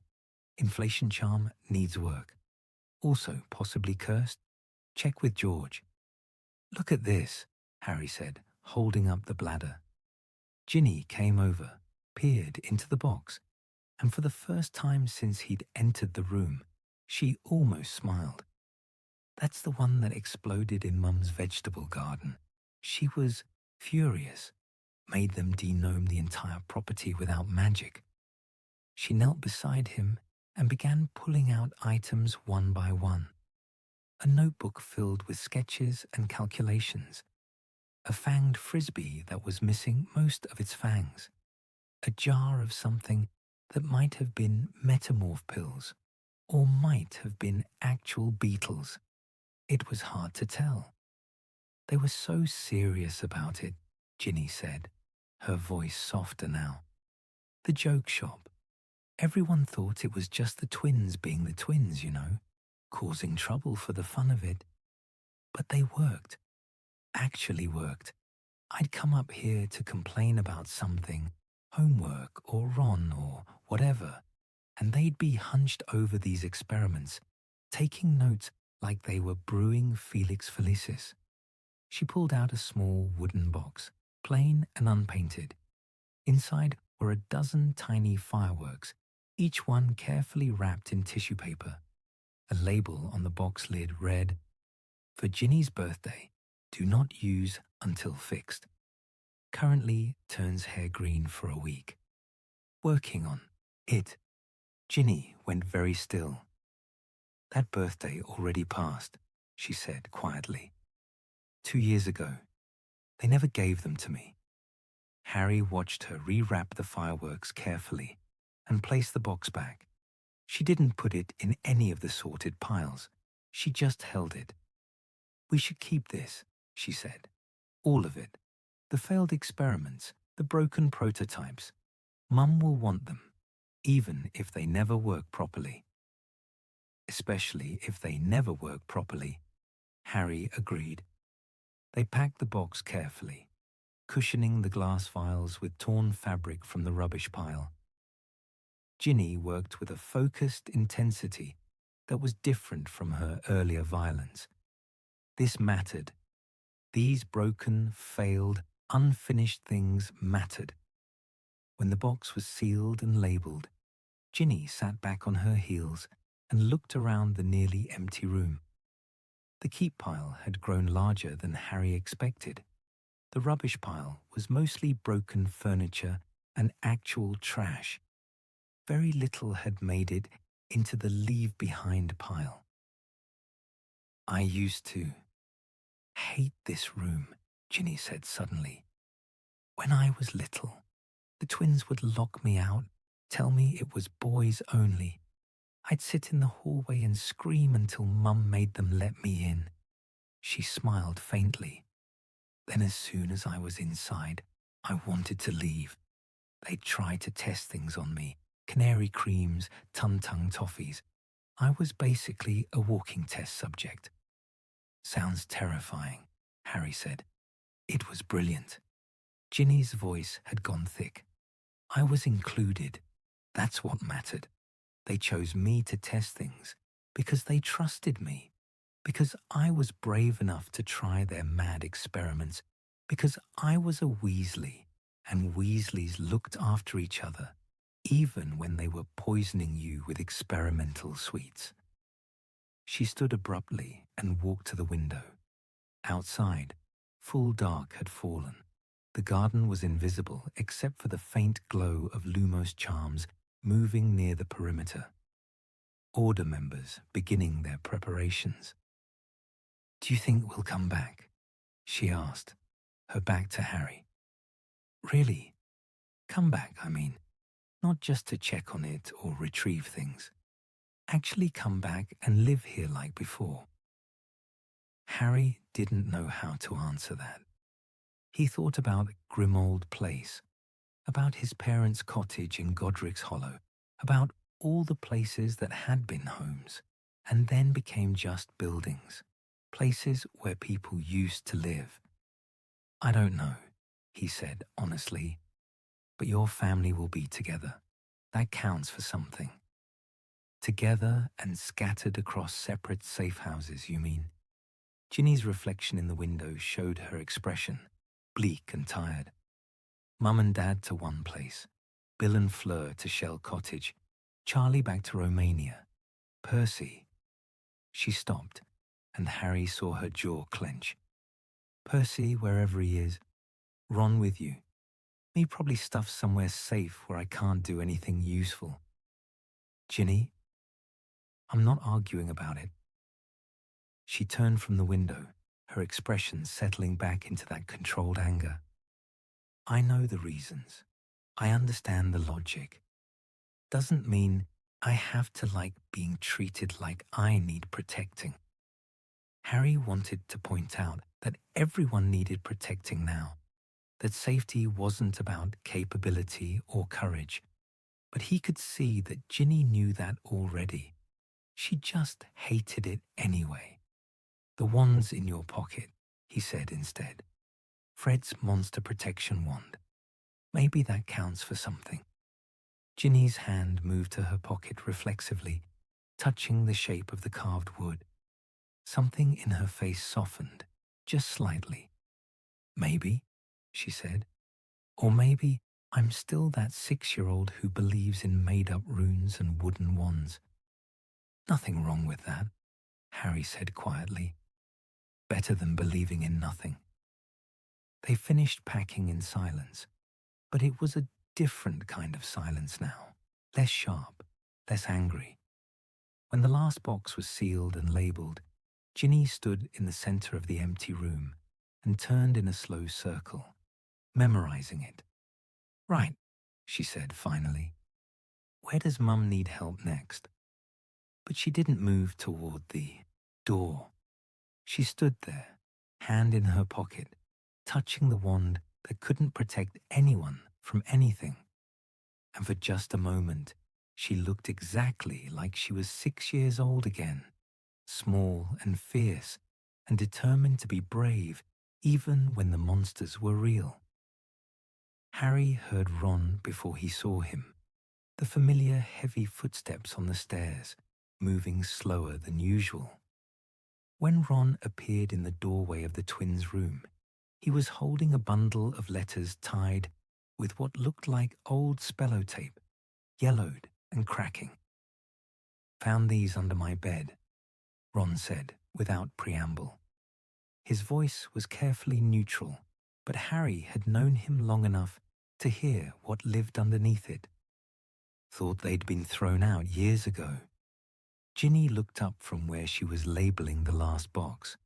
inflation charm needs work, also possibly cursed, check with George. Look at this, Harry said, holding up the bladder. Ginny came over, peered into the box, and for the first time since he'd entered the room, she almost smiled. That's the one that exploded in Mum's vegetable garden. She was furious, made them denome the entire property without magic. She knelt beside him and began pulling out items one by one. A notebook filled with sketches and calculations, a fanged frisbee that was missing most of its fangs, a jar of something that might have been metamorph pills or might have been actual beetles. It was hard to tell. They were so serious about it, Ginny said, her voice softer now. The joke shop. Everyone thought it was just the twins being the twins, you know, causing trouble for the fun of it. But they worked. Actually worked. I'd come up here to complain about something, homework or Ron or whatever, and they'd be hunched over these experiments, taking notes like they were brewing Felix Felicis. She pulled out a small wooden box, plain and unpainted. Inside were a dozen tiny fireworks, each one carefully wrapped in tissue paper. A label on the box lid read, "For Ginny's birthday, do not use until fixed. Currently turns hair green for a week. Working on it." Ginny went very still. "That birthday already passed," she said quietly. 2 years ago. They never gave them to me." Harry watched her rewrap the fireworks carefully and place the box back. She didn't put it in any of the sorted piles. She just held it. "We should keep this," she said. "All of it. The failed experiments, the broken prototypes. Mum will want them, even if they never work properly." "Especially if they never work properly," Harry agreed. They packed the box carefully, cushioning the glass vials with torn fabric from the rubbish pile. Ginny worked with a focused intensity that was different from her earlier violence. This mattered. These broken, failed, unfinished things mattered. When the box was sealed and labelled, Ginny sat back on her heels and looked around the nearly empty room. The keep pile had grown larger than Harry expected. The rubbish pile was mostly broken furniture and actual trash. Very little had made it into the leave-behind pile. I used to hate this room, Ginny said suddenly. When I was little, the twins would lock me out, tell me it was boys only. I'd sit in the hallway and scream until Mum made them let me in. She smiled faintly. Then as soon as I was inside, I wanted to leave. They'd try to test things on me, canary creams, tum-tum toffees. I was basically a walking test subject. Sounds terrifying, Harry said. It was brilliant. Ginny's voice had gone thick. I was included. That's what mattered. They chose me to test things because they trusted me, because I was brave enough to try their mad experiments, because I was a Weasley, and Weasleys looked after each other, even when they were poisoning you with experimental sweets. She stood abruptly and walked to the window. Outside, full dark had fallen. The garden was invisible except for the faint glow of Lumos charms moving near the perimeter. Order members beginning their preparations. Do you think we'll come back? She asked, her back to Harry. Really? Come back, I mean. Not just to check on it or retrieve things. Actually come back and live here like before. Harry didn't know how to answer that. He thought about Grimold Place, about his parents' cottage in Godric's Hollow, about all the places that had been homes and then became just buildings, places where people used to live. I don't know, he said honestly, but your family will be together. That counts for something. Together and scattered across separate safe houses, you mean? Ginny's reflection in the window showed her expression, bleak and tired. Mum and Dad to one place, Bill and Fleur to Shell Cottage, Charlie back to Romania, Percy. She stopped, and Harry saw her jaw clench. Percy, wherever he is. Ron with you. Me probably stuffed somewhere safe where I can't do anything useful. Ginny, I'm not arguing about it. She turned from the window, her expression settling back into that controlled anger. I know the reasons. I understand the logic. Doesn't mean I have to like being treated like I need protecting. Harry wanted to point out that everyone needed protecting now, that safety wasn't about capability or courage, but he could see that Ginny knew that already. She just hated it anyway. The wand's in your pocket, he said instead. Fred's monster protection wand. Maybe that counts for something. Ginny's hand moved to her pocket reflexively, touching the shape of the carved wood. Something in her face softened, just slightly. Maybe, she said. Or maybe I'm still that 6-year-old who believes in made-up runes and wooden wands. Nothing wrong with that, Harry said quietly. Better than believing in nothing. They finished packing in silence, but it was a different kind of silence now, less sharp, less angry. When the last box was sealed and labelled, Ginny stood in the centre of the empty room and turned in a slow circle, memorising it. Right, she said finally. Where does Mum need help next? But she didn't move toward the door. She stood there, hand in her pocket, touching the wand that couldn't protect anyone from anything. And for just a moment, she looked exactly like she was 6 years old again, small and fierce, and determined to be brave even when the monsters were real. Harry heard Ron before he saw him, the familiar heavy footsteps on the stairs, moving slower than usual. When Ron appeared in the doorway of the twins' room, he was holding a bundle of letters tied with what looked like old spello tape, yellowed and cracking. Found these under my bed, Ron said without preamble. His voice was carefully neutral, but Harry had known him long enough to hear what lived underneath it. Thought they'd been thrown out years ago. Ginny looked up from where she was labeling the last box.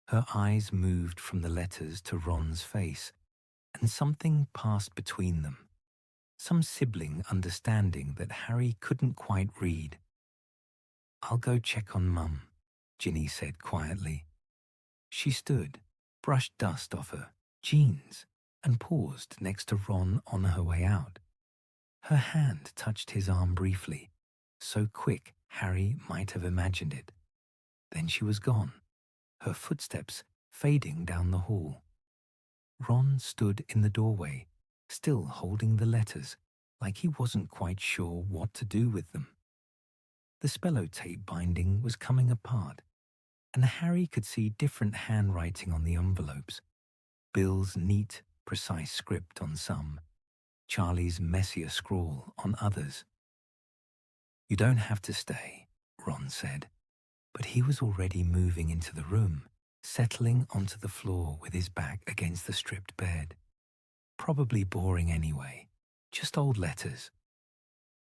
Her eyes moved from the letters to Ron's face, and something passed between them. Some sibling understanding that Harry couldn't quite read. "I'll go check on Mum," Ginny said quietly. She stood, brushed dust off her jeans, and paused next to Ron on her way out. Her hand touched his arm briefly, so quick Harry might have imagined it. Then she was gone, her footsteps fading down the hall. Ron stood in the doorway, still holding the letters, like he wasn't quite sure what to do with them. The spellotape binding was coming apart, and Harry could see different handwriting on the envelopes. Bill's neat, precise script on some, Charlie's messier scrawl on others. "You don't have to stay," Ron said, but he was already moving into the room, settling onto the floor with his back against the stripped bed. Probably boring anyway, just old letters.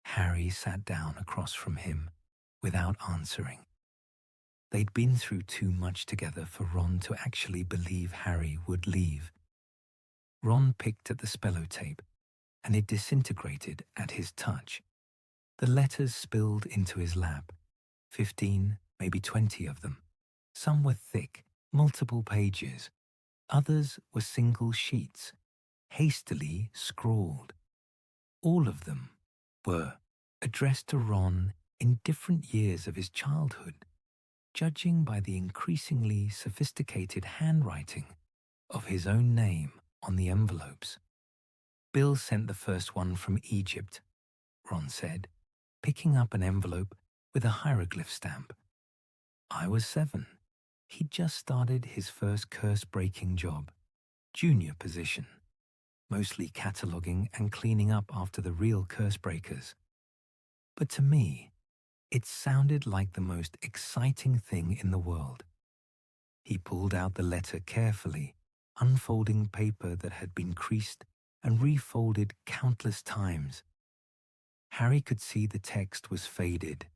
Harry sat down across from him without answering. They'd been through too much together for Ron to actually believe Harry would leave. Ron picked at the spellotape, and it disintegrated at his touch. The letters spilled into his lap, 15, maybe 20 of them. Some were thick, multiple pages. Others were single sheets, hastily scrawled. All of them were addressed to Ron in different years of his childhood, judging by the increasingly sophisticated handwriting of his own name on the envelopes. "Bill sent the first one from Egypt," Ron said, picking up an envelope with a hieroglyph stamp. "I was 7. He'd just started his first curse-breaking job, junior position, mostly cataloguing and cleaning up after the real curse breakers. But to me, it sounded like the most exciting thing in the world." He pulled out the letter carefully, unfolding paper that had been creased and refolded countless times. Harry could see the text was faded,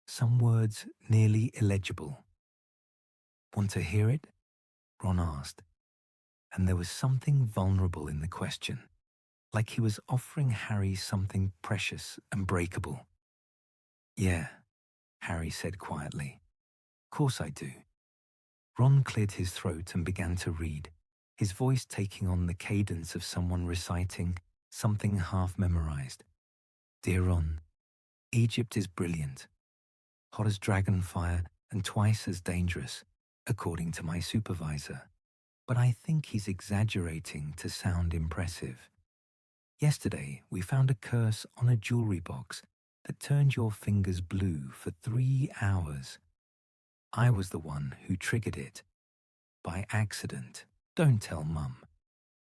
some words nearly illegible. "Want to hear it?" Ron asked, and there was something vulnerable in the question, like he was offering Harry something precious and breakable. "Yeah," Harry said quietly. "Course I do." Ron cleared his throat and began to read, his voice taking on the cadence of someone reciting something half memorized. "Dear Ron, Egypt is brilliant, hot as dragon fire and twice as dangerous, according to my supervisor. But I think he's exaggerating to sound impressive. Yesterday, we found a curse on a jewelry box that turned your fingers blue for 3 hours. I was the one who triggered it. By accident. Don't tell Mum.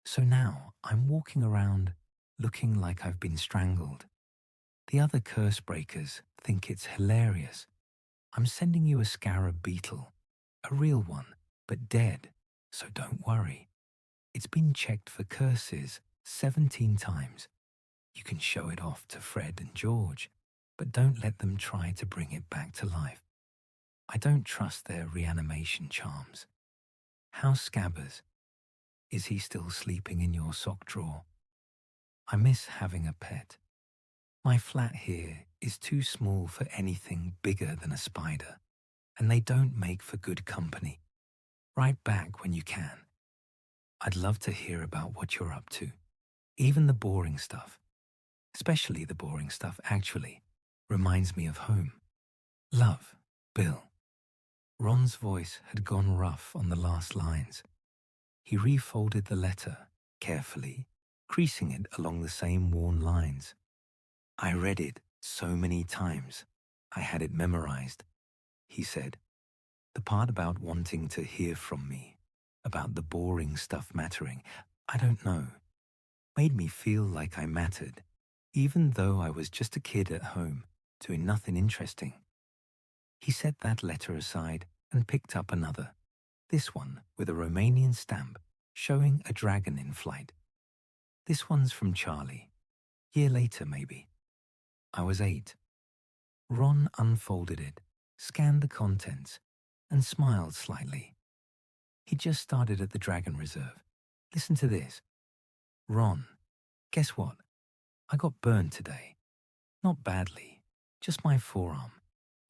So now I'm walking around looking like I've been strangled. The other curse breakers think it's hilarious. I'm sending you a scarab beetle, a real one, but dead, so don't worry. It's been checked for curses 17 times. You can show it off to Fred and George, but don't let them try to bring it back to life. I don't trust their reanimation charms. How's Scabbers? Is he still sleeping in your sock drawer? I miss having a pet. My flat here is too small for anything bigger than a spider, and they don't make for good company. Write back when you can. I'd love to hear about what you're up to, even the boring stuff. Especially the boring stuff, actually, reminds me of home. Love, Bill." Ron's voice had gone rough on the last lines. He refolded the letter, carefully, creasing it along the same worn lines. "I read it so many times. I had it memorized," he said. "The part about wanting to hear from me, about the boring stuff mattering, I don't know, made me feel like I mattered, even though I was just a kid at home, doing nothing interesting." He set that letter aside and picked up another, this one with a Romanian stamp showing a dragon in flight. This one's from Charlie. Year later, maybe. I was 8. Ron unfolded it, scanned the contents, and smiled slightly. He just started at the Dragon Reserve. Listen to this. Ron, guess what? I got burned today. Not badly, just my forearm.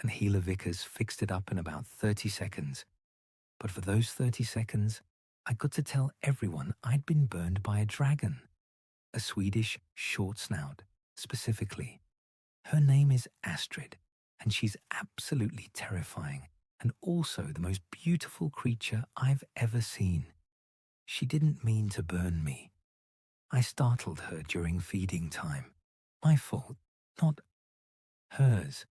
And Healer Vickers fixed it up in about 30 seconds. But for those 30 seconds, I got to tell everyone I'd been burned by a dragon. A Swedish short snout, specifically. Her name is Astrid, and she's absolutely terrifying and also the most beautiful creature I've ever seen. She didn't mean to burn me. I startled her during feeding time. My fault, not hers.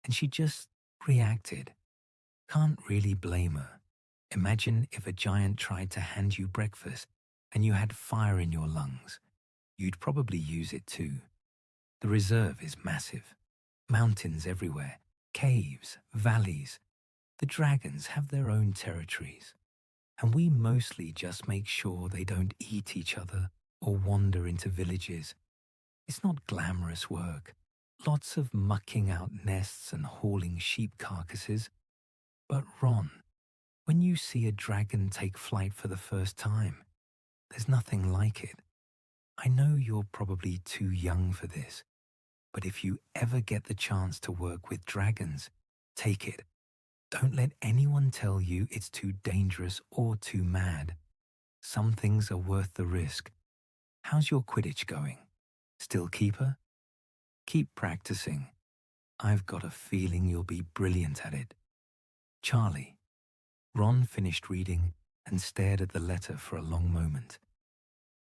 And she just reacted. Can't really blame her. Imagine if a giant tried to hand you breakfast and you had fire in your lungs. You'd probably use it too. The reserve is massive. Mountains everywhere, caves, valleys. The dragons have their own territories. And we mostly just make sure they don't eat each other or wander into villages. It's not glamorous work. Lots of mucking out nests and hauling sheep carcasses. But Ron, when you see a dragon take flight for the first time, there's nothing like it. I know you're probably too young for this, but if you ever get the chance to work with dragons, take it. Don't let anyone tell you it's too dangerous or too mad. Some things are worth the risk. How's your Quidditch going? Still keeper? Keep practicing. I've got a feeling you'll be brilliant at it. Charlie. Ron finished reading and stared at the letter for a long moment.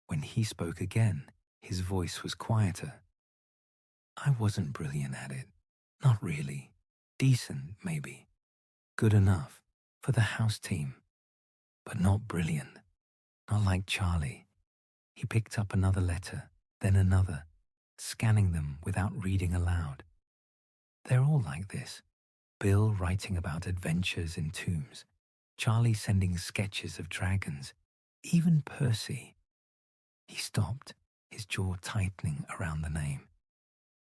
When he spoke again, his voice was quieter. I wasn't brilliant at it. Not really. Decent, maybe. Good enough for the house team. But not brilliant. Not like Charlie. He picked up another letter, then another, scanning them without reading aloud. They're all like this. Bill writing about adventures in tombs. Charlie sending sketches of dragons. Even Percy. He stopped, his jaw tightening around the name.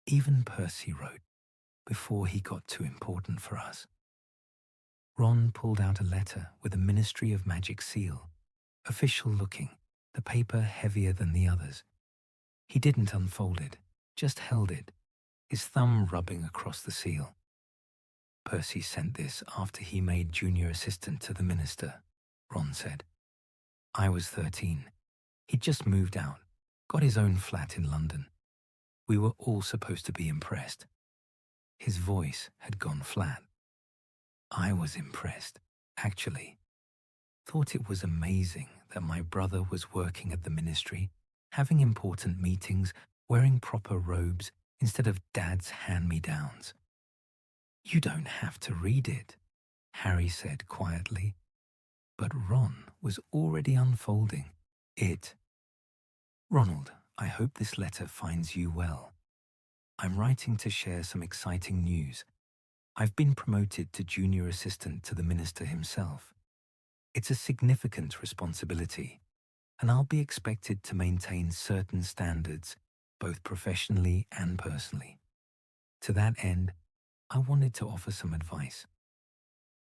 Even Percy wrote, before he got too important for us. Ron pulled out a letter with a Ministry of Magic seal, official looking, the paper heavier than the others. He didn't unfold it, just held it, his thumb rubbing across the seal. Percy sent this after he made junior assistant to the minister, Ron said. I was 13. He'd just moved out, got his own flat in London. We were all supposed to be impressed. His voice had gone flat. I was impressed, actually. Thought it was amazing that my brother was working at the ministry, having important meetings, wearing proper robes instead of Dad's hand-me-downs. You don't have to read it, Harry said quietly. But Ron was already unfolding it. Ronald, I hope this letter finds you well. I'm writing to share some exciting news. I've been promoted to junior assistant to the minister himself. It's a significant responsibility, and I'll be expected to maintain certain standards, both professionally and personally. To that end, I wanted to offer some advice.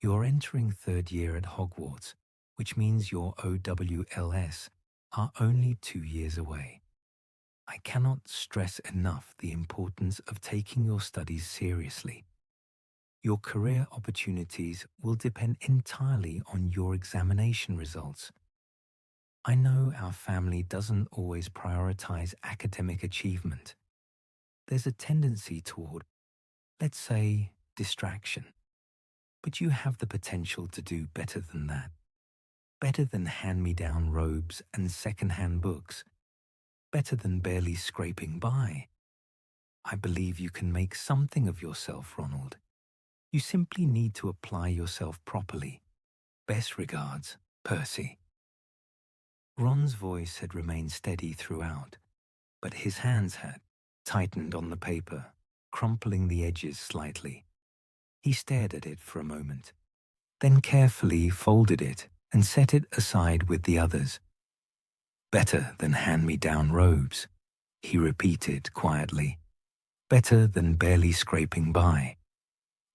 You're entering 3rd year at Hogwarts, which means your OWLS are only 2 years away. I cannot stress enough the importance of taking your studies seriously. Your career opportunities will depend entirely on your examination results. I know our family doesn't always prioritize academic achievement. There's a tendency toward, let's say, distraction. But you have the potential to do better than that. Better than hand-me-down robes and second-hand books. Better than barely scraping by. I believe you can make something of yourself, Ronald. You simply need to apply yourself properly. Best regards, Percy. Ron's voice had remained steady throughout, but his hands had tightened on the paper, crumpling the edges slightly. He stared at it for a moment, then carefully folded it and set it aside with the others, Better than hand-me-down robes, he repeated quietly. Better than barely scraping by.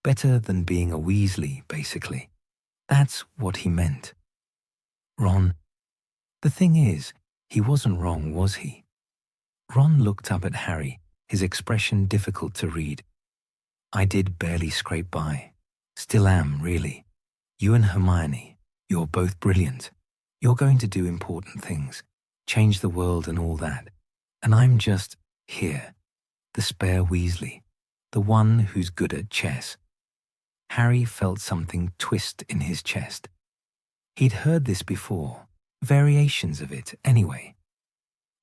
Better than being a Weasley, basically. That's what he meant. Ron, the thing is, he wasn't wrong, was he? Ron looked up at Harry, his expression difficult to read. I did barely scrape by. Still am, really. You and Hermione, you're both brilliant. You're going to do important things, change the world and all that. And I'm just here, the spare Weasley, the one who's good at chess. Harry felt something twist in his chest. He'd heard this before, variations of it anyway.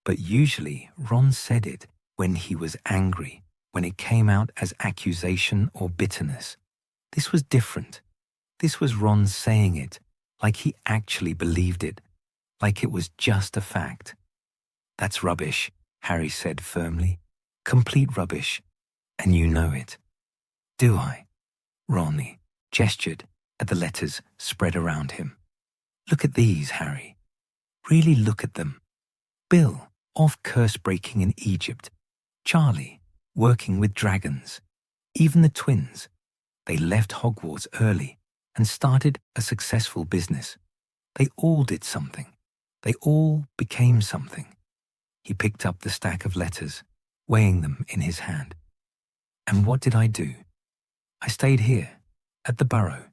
But usually Ron said it when he was angry, when it came out as accusation or bitterness. This was different. This was Ron saying it like he actually believed it, like it was just a fact. That's rubbish, Harry said firmly. Complete rubbish, and you know it. Do I? Ron gestured at the letters spread around him. Look at these, Harry. Really look at them. Bill, off curse-breaking in Egypt. Charlie, working with dragons. Even the twins. They left Hogwarts early and started a successful business. They all did something. They all became something. He picked up the stack of letters, weighing them in his hand. And what did I do? I stayed here, at the Burrow,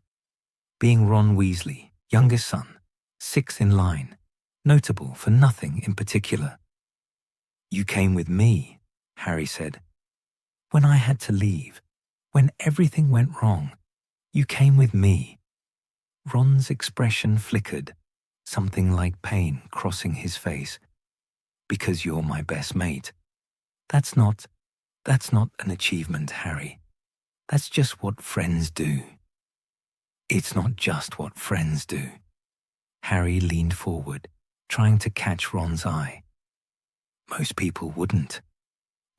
being Ron Weasley, youngest son, sixth in line, notable for nothing in particular. You came with me, Harry said. When I had to leave, when everything went wrong, you came with me. Ron's expression flickered, something like pain crossing his face. Because you're my best mate. That's not an achievement, Harry. That's just what friends do. It's not just what friends do. Harry leaned forward, trying to catch Ron's eye. Most people wouldn't.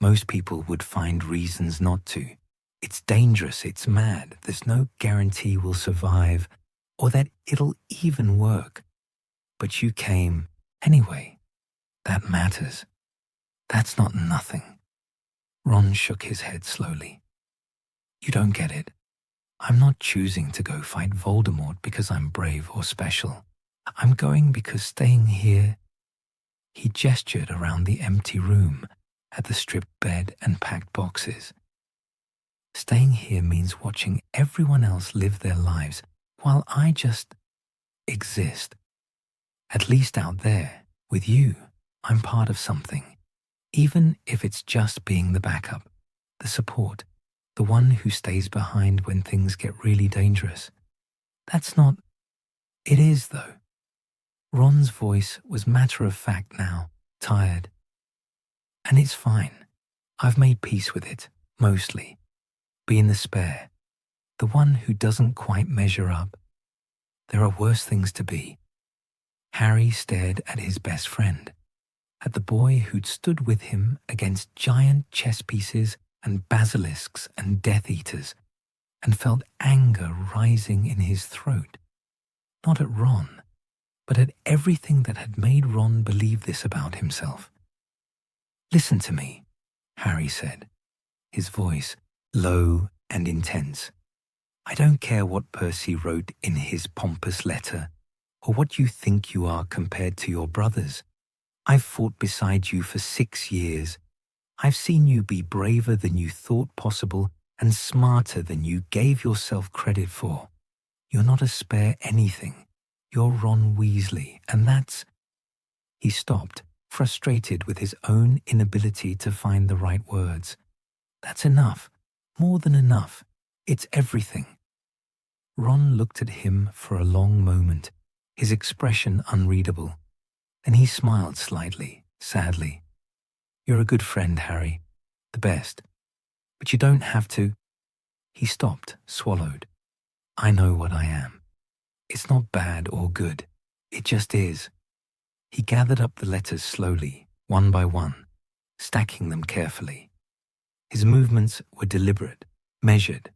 Most people would find reasons not to. It's dangerous, it's mad, there's no guarantee we'll survive, or that it'll even work. But you came anyway. That matters. That's not nothing. Ron shook his head slowly. You don't get it. I'm not choosing to go fight Voldemort because I'm brave or special. I'm going because staying here... He gestured around the empty room at the stripped bed and packed boxes. Staying here means watching everyone else live their lives while I just exist. At least out there, with you, I'm part of something. Even if it's just being the backup, the support, the one who stays behind when things get really dangerous. That's not... It is, though. Ron's voice was matter-of-fact now, tired. And it's fine. I've made peace with it, mostly. Being the spare, the one who doesn't quite measure up. There are worse things to be. Harry stared at his best friend, at the boy who'd stood with him against giant chess pieces and basilisks and Death Eaters, and felt anger rising in his throat. Not at Ron, but at everything that had made Ron believe this about himself. Listen to me, Harry said, his voice low and intense. I don't care what Percy wrote in his pompous letter, or what you think you are compared to your brothers. I've fought beside you for 6 years. I've seen you be braver than you thought possible and smarter than you gave yourself credit for. You're not a spare anything. You're Ron Weasley, and that's... He stopped, frustrated with his own inability to find the right words. That's enough. More than enough. It's everything. Ron looked at him for a long moment, his expression unreadable. Then he smiled slightly, sadly. You're a good friend, Harry. The best. But you don't have to... He stopped, swallowed. I know what I am. It's not bad or good. It just is. He gathered up the letters slowly, one by one, stacking them carefully. His movements were deliberate, measured,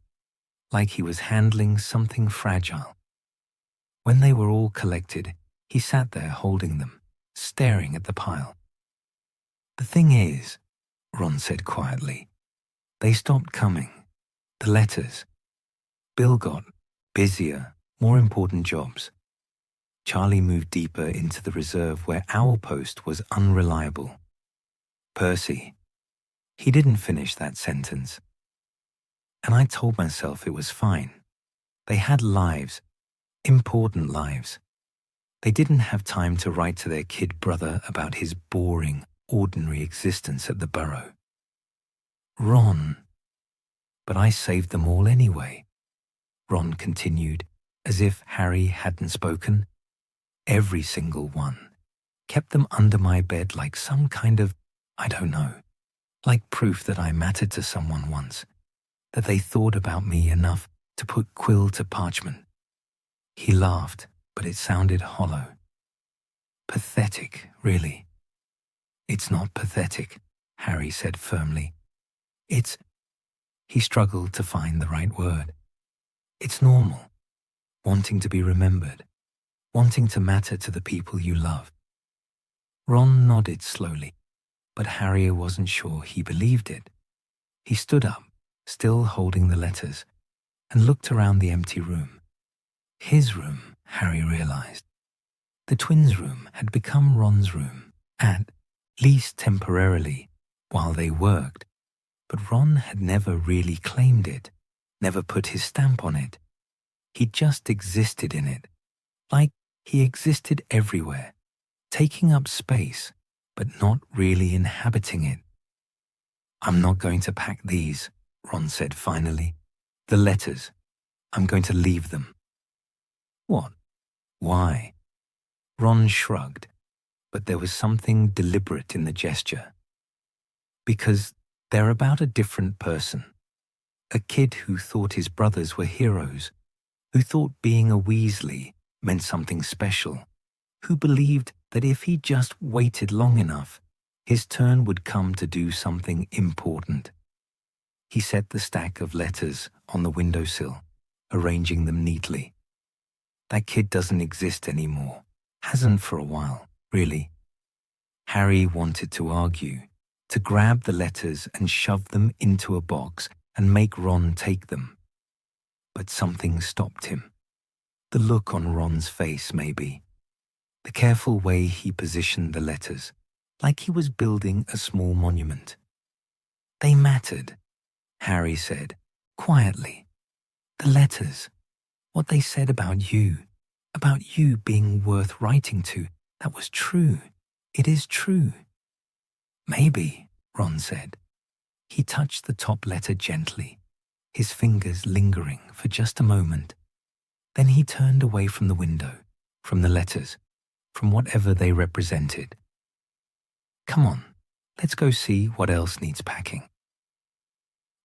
like he was handling something fragile. When they were all collected, he sat there holding them, staring at the pile. "The thing is," Ron said quietly, "they stopped coming. The letters. Bill got busier, more important jobs. Charlie moved deeper into the reserve where our post was unreliable. Percy." He didn't finish that sentence. And I told myself it was fine. They had lives, important lives. They didn't have time to write to their kid brother about his boring, ordinary existence at the Burrow. "Ron." "But I saved them all anyway," Ron continued, as if Harry hadn't spoken. "Every single one. Kept them under my bed like some kind of, I don't know, like proof that I mattered to someone once, that they thought about me enough to put quill to parchment." He laughed, but it sounded hollow. "Pathetic, really." "It's not pathetic," Harry said firmly. "It's—" He struggled to find the right word. "It's normal. Wanting to be remembered. Wanting to matter to the people you love." Ron nodded slowly, but Harry wasn't sure he believed it. He stood up, still holding the letters, and looked around the empty room. His room, Harry realized. The twins' room had become Ron's room, at least temporarily, while they worked. But Ron had never really claimed it, never put his stamp on it. He just existed in it, like he existed everywhere, taking up space, but not really inhabiting it. "I'm not going to pack these," Ron said finally. "The letters. I'm going to leave them." "What? Why?" Ron shrugged, but there was something deliberate in the gesture. "Because they're about a different person. A kid who thought his brothers were heroes, who thought being a Weasley meant something special, who believed that if he just waited long enough, his turn would come to do something important." He set the stack of letters on the windowsill, arranging them neatly. "That kid doesn't exist anymore. Hasn't for a while, really." Harry wanted to argue, to grab the letters and shove them into a box and make Ron take them. But something stopped him. The look on Ron's face, maybe. The careful way he positioned the letters, like he was building a small monument. "They mattered," Harry said, quietly. "The letters, what they said about you being worth writing to, that was true. It is true." "Maybe," Ron said. He touched the top letter gently, his fingers lingering for just a moment. Then he turned away from the window, from the letters, from whatever they represented. "Come on, let's go see what else needs packing."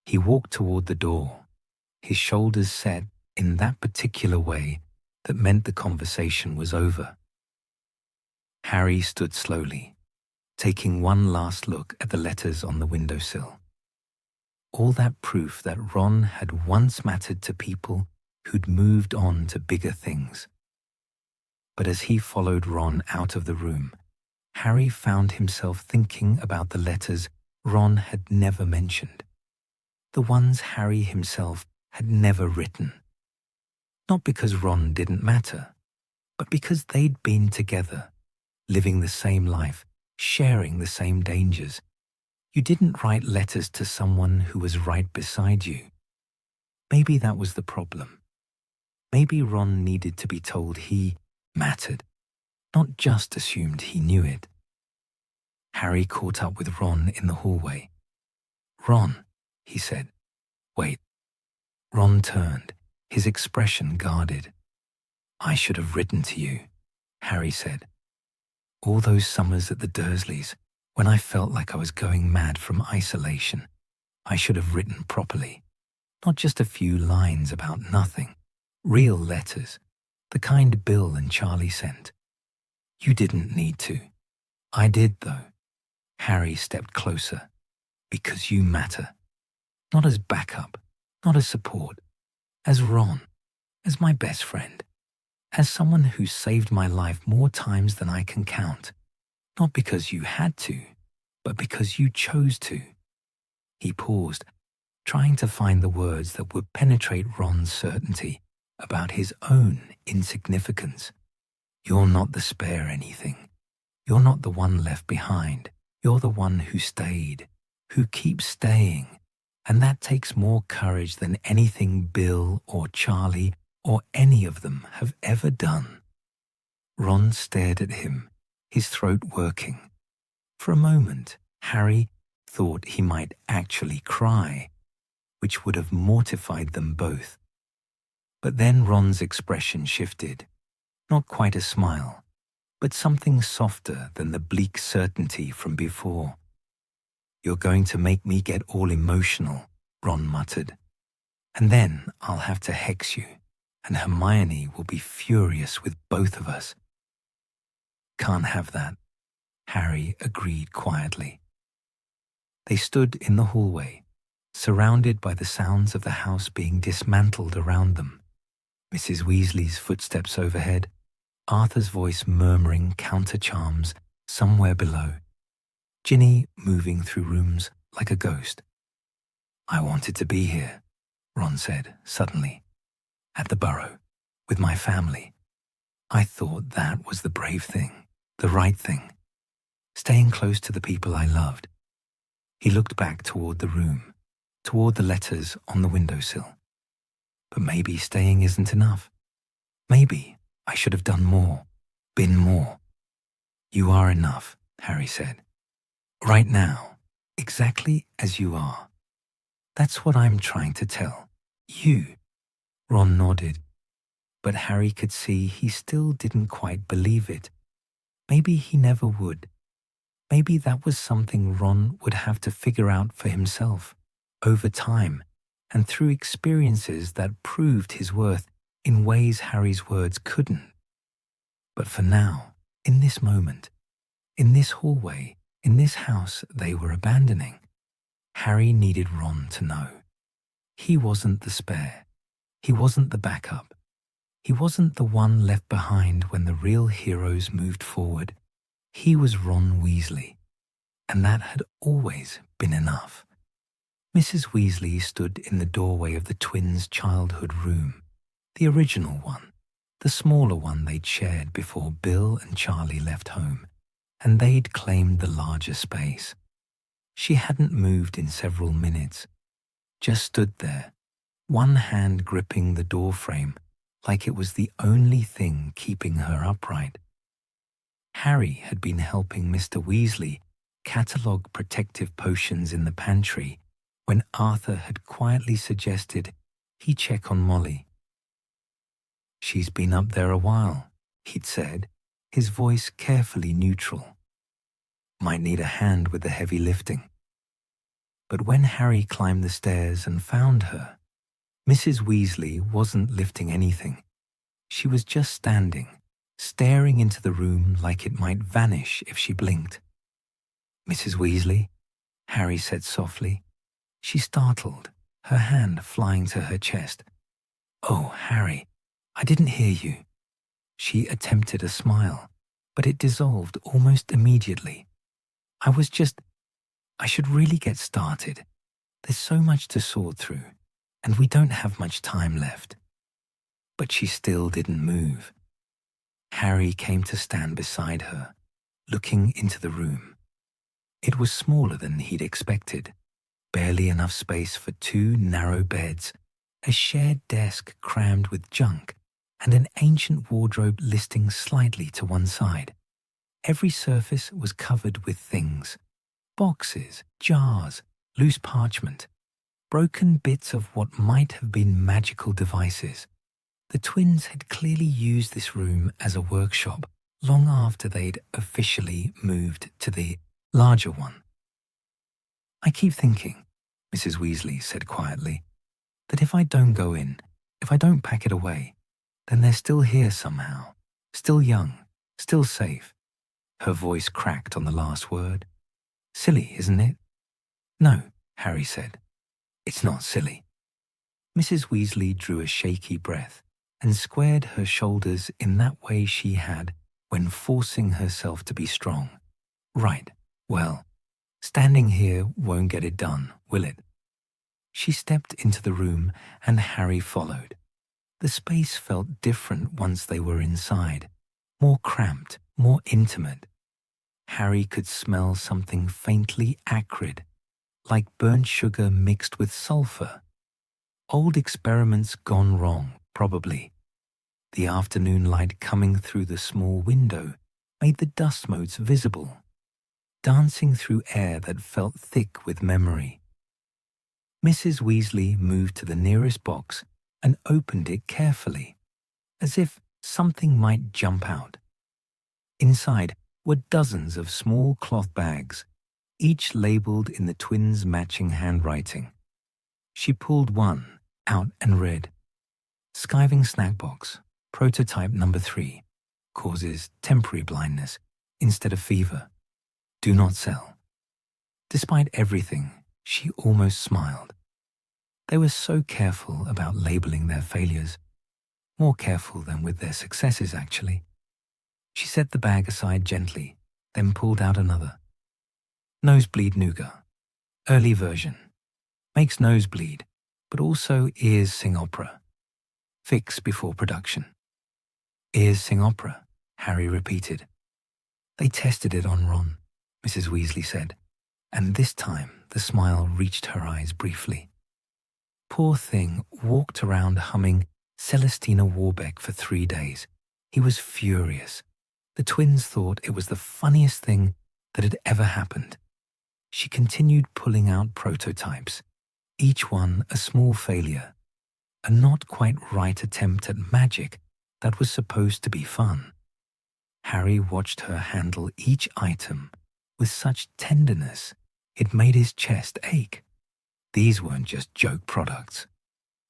He walked toward the door, his shoulders set in that particular way that meant the conversation was over. Harry stood slowly, taking one last look at the letters on the windowsill. All that proof that Ron had once mattered to people who'd moved on to bigger things. But as he followed Ron out of the room, Harry found himself thinking about the letters Ron had never mentioned, the ones Harry himself had never written. Not because Ron didn't matter, but because they'd been together, living the same life, sharing the same dangers. You didn't write letters to someone who was right beside you. Maybe that was the problem. Maybe Ron needed to be told he mattered, not just assumed he knew it. Harry caught up with Ron in the hallway. "Ron," he said. "Wait." Ron turned, his expression guarded. "I should have written to you," Harry said. "All those summers at the Dursleys, when I felt like I was going mad from isolation, I should have written properly. Not just a few lines about nothing. Real letters, the kind Bill and Charlie sent. You didn't need to. I did, though." Harry stepped closer. "Because you matter. Not as backup, not as support. As Ron, as my best friend. As someone who saved my life more times than I can count. Not because you had to, but because you chose to. He paused, trying to find the words that would penetrate Ron's certainty about his own insignificance. You're not the spare anything. You're not the one left behind. You're the one who stayed, who keeps staying. And that takes more courage than anything Bill or Charlie or any of them have ever done. Ron stared at him, his throat working. For a moment, Harry thought he might actually cry, which would have mortified them both. But then Ron's expression shifted. Not quite a smile, but something softer than the bleak certainty from before. You're going to make me get all emotional, Ron muttered. And then I'll have to hex you, and Hermione will be furious with both of us. Can't have that, Harry agreed quietly. They stood in the hallway, surrounded by the sounds of the house being dismantled around them. Mrs. Weasley's footsteps overhead, Arthur's voice murmuring counter-charms somewhere below, Ginny moving through rooms like a ghost. I wanted to be here, Ron said suddenly, at the Burrow, with my family. I thought that was the brave thing, the right thing, staying close to the people I loved. He looked back toward the room, toward the letters on the windowsill. But maybe staying isn't enough. Maybe I should have done more, been more. You are enough, Harry said. Right now, exactly as you are. That's what I'm trying to tell you. Ron nodded, but Harry could see he still didn't quite believe it. Maybe he never would. Maybe that was something Ron would have to figure out for himself, over time, and through experiences that proved his worth in ways Harry's words couldn't. But for now, in this moment, in this hallway, in this house they were abandoning, Harry needed Ron to know. He wasn't the spare. He wasn't the backup. He wasn't the one left behind when the real heroes moved forward. He was Ron Weasley, and that had always been enough. Mrs. Weasley stood in the doorway of the twins' childhood room, the original one, the smaller one they'd shared before Bill and Charlie left home, and they'd claimed the larger space. She hadn't moved in several minutes, just stood there, one hand gripping the doorframe like it was the only thing keeping her upright. Harry had been helping Mr. Weasley catalogue protective potions in the pantry when Arthur had quietly suggested he check on Molly. She's been up there a while, he'd said, his voice carefully neutral. Might need a hand with the heavy lifting. But when Harry climbed the stairs and found her, Mrs. Weasley wasn't lifting anything. She was just standing, staring into the room like it might vanish if she blinked. Mrs. Weasley, Harry said softly. She startled, her hand flying to her chest. Oh, Harry, I didn't hear you. She attempted a smile, but it dissolved almost immediately. I should really get started. There's so much to sort through, and we don't have much time left. But she still didn't move. Harry came to stand beside her, looking into the room. It was smaller than he'd expected, barely enough space for two narrow beds, a shared desk crammed with junk, and an ancient wardrobe listing slightly to one side. Every surface was covered with things: boxes, jars, loose parchment, broken bits of what might have been magical devices. The twins had clearly used this room as a workshop long after they'd officially moved to the larger one. I keep thinking, Mrs. Weasley said quietly, that if I don't go in, if I don't pack it away, then they're still here somehow, still young, still safe. Her voice cracked on the last word. Silly, isn't it? No, Harry said. It's not silly. Mrs. Weasley drew a shaky breath and squared her shoulders in that way she had when forcing herself to be strong. Right. Well, standing here won't get it done, will it? She stepped into the room and Harry followed. The space felt different once they were inside, more cramped, more intimate. Harry could smell something faintly acrid, like burnt sugar mixed with sulfur. Old experiments gone wrong, probably. The afternoon light coming through the small window made the dust motes visible, dancing through air that felt thick with memory. Mrs. Weasley moved to the nearest box and opened it carefully, as if something might jump out. Inside were dozens of small cloth bags, each labeled in the twins' matching handwriting. She pulled one out and read, "Skiving snack box, prototype number 3, causes temporary blindness instead of fever. Do not sell." Despite everything, she almost smiled. They were so careful about labeling their failures, more careful than with their successes, actually. She set the bag aside gently, then pulled out another. Nosebleed nougat, early version. Makes nose bleed, but also ears sing opera. Fix before production. Ears sing opera, Harry repeated. They tested it on Ron, Mrs. Weasley said, and this time the smile reached her eyes briefly. Poor thing walked around humming Celestina Warbeck for 3 days. He was furious. The twins thought it was the funniest thing that had ever happened. She continued pulling out prototypes, each one a small failure, a not quite right attempt at magic that was supposed to be fun. Harry watched her handle each item with such tenderness it made his chest ache. These weren't just joke products.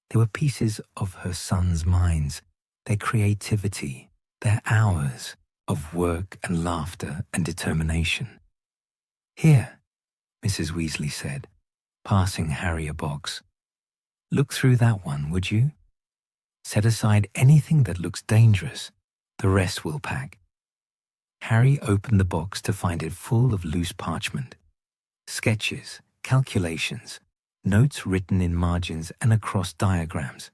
They were pieces of her sons' minds, their creativity, their hours of work and laughter and determination. "Here," Mrs. Weasley said, passing Harry a box. "Look through that one, would you? Set aside anything that looks dangerous. The rest we'll pack." Harry opened the box to find it full of loose parchment. Sketches, calculations, notes written in margins and across diagrams.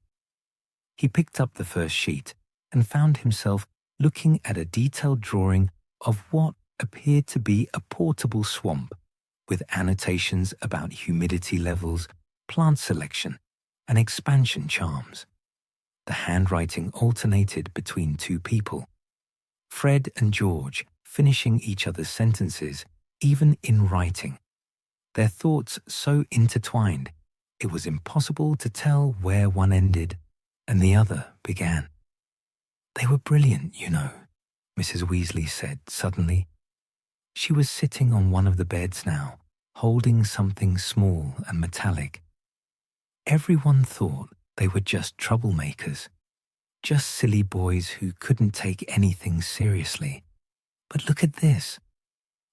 He picked up the first sheet and found himself looking at a detailed drawing of what appeared to be a portable swamp, with annotations about humidity levels, plant selection, and expansion charms. The handwriting alternated between 2 people, Fred and George, finishing each other's sentences, even in writing. Their thoughts so intertwined, it was impossible to tell where one ended and the other began. "They were brilliant, you know," Mrs. Weasley said suddenly. She was sitting on one of the beds now, holding something small and metallic. Everyone thought they were just troublemakers, just silly boys who couldn't take anything seriously. But look at this.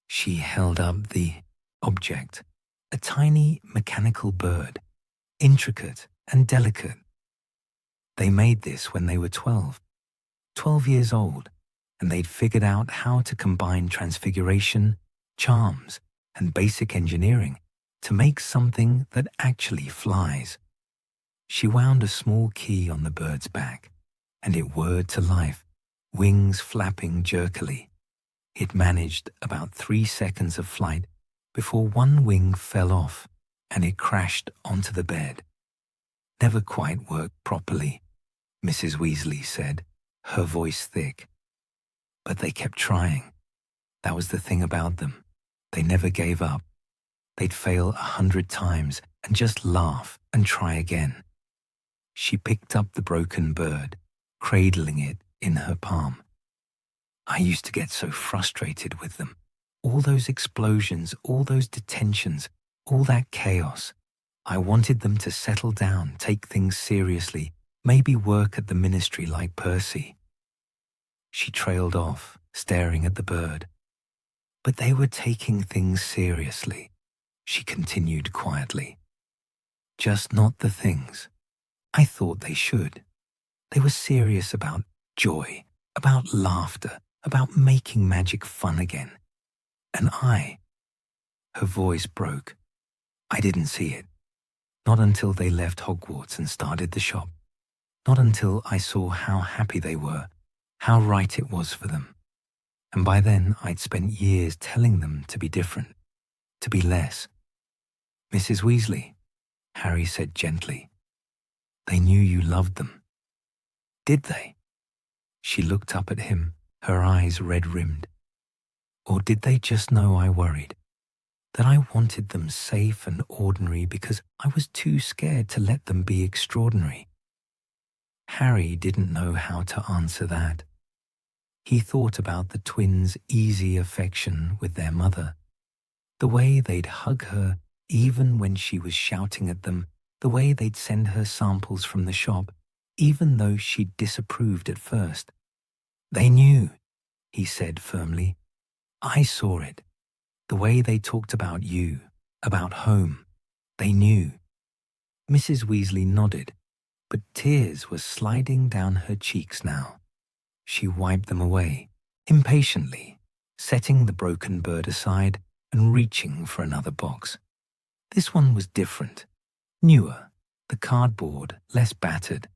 She held up the object, a tiny mechanical bird, intricate and delicate. They made this when they were 12 years old, and they'd figured out how to combine transfiguration, charms, and basic engineering to make something that actually flies. She wound a small key on the bird's back, and it whirred to life, wings flapping jerkily. It managed about 3 seconds of flight before one wing fell off and it crashed onto the bed. "Never quite worked properly," Mrs. Weasley said, her voice thick. But they kept trying. That was the thing about them. They never gave up. They'd fail 100 times and just laugh and try again. She picked up the broken bird, cradling it in her palm. "I used to get so frustrated with them. All those explosions, all those detentions, all that chaos. I wanted them to settle down, take things seriously, maybe work at the ministry like Percy." She trailed off, staring at the bird. "But they were taking things seriously," she continued quietly. "Just not the things I thought they should. They were serious about joy, about laughter, about making magic fun again. And her voice broke. I didn't see it. Not until they left Hogwarts and started the shop. Not until I saw how happy they were, how right it was for them. And by then I'd spent years telling them to be different, to be less. Mrs. Weasley, Harry said gently, they knew you loved them. Did they? She looked up at him, her eyes red-rimmed. Or did they just know I worried? That I wanted them safe and ordinary because I was too scared to let them be extraordinary? Harry didn't know how to answer that. He thought about the twins' easy affection with their mother, the way they'd hug her even when she was shouting at them, the way they'd send her samples from the shop, even though she disapproved at first. They knew, he said firmly. I saw it. The way they talked about you, about home. They knew. Mrs. Weasley nodded, but tears were sliding down her cheeks now. She wiped them away, impatiently, setting the broken bird aside and reaching for another box. This one was different, newer, the cardboard less battered.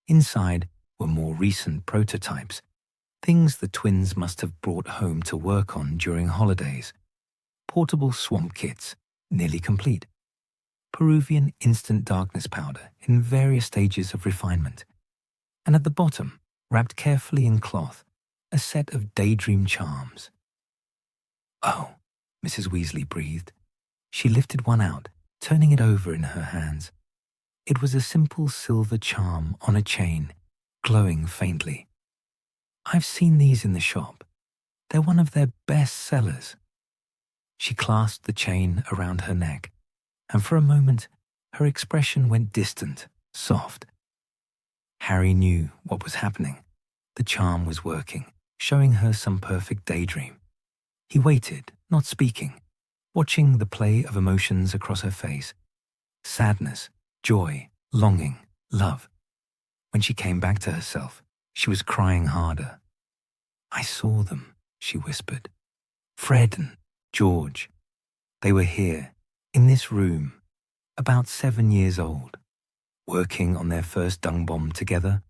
Inside were more recent prototypes, things the twins must have brought home to work on during holidays. Portable swamp kits, nearly complete. Peruvian instant darkness powder in various stages of refinement. And at the bottom, wrapped carefully in cloth, a set of daydream charms. Oh, Mrs. Weasley breathed. She lifted one out, turning it over in her hands. It was a simple silver charm on a chain, glowing faintly. I've seen these in the shop. They're one of their best sellers. She clasped the chain around her neck, and for a moment her expression went distant, soft. Harry knew what was happening. The charm was working, showing her some perfect daydream. He waited, not speaking, watching the play of emotions across her face. Sadness, joy, longing, love. When she came back to herself, she was crying harder. I saw them, she whispered. Fred and George. They were here, in this room, about 7 years old, working on their first dung bomb together,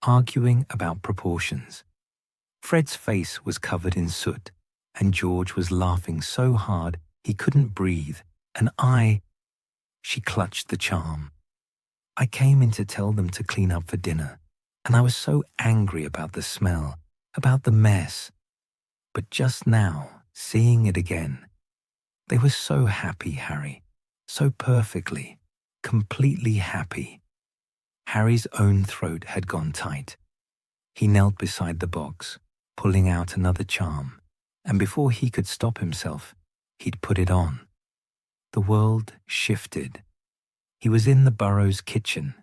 arguing about proportions. Fred's face was covered in soot, and George was laughing so hard he couldn't breathe, and she clutched the charm. I came in to tell them to clean up for dinner, and I was so angry about the smell, about the mess. But just now, seeing it again, they were so happy, Harry, so perfectly, completely happy. Harry's own throat had gone tight. He knelt beside the box, pulling out another charm, and before he could stop himself, he'd put it on. The world shifted. He was in the Burrow's kitchen,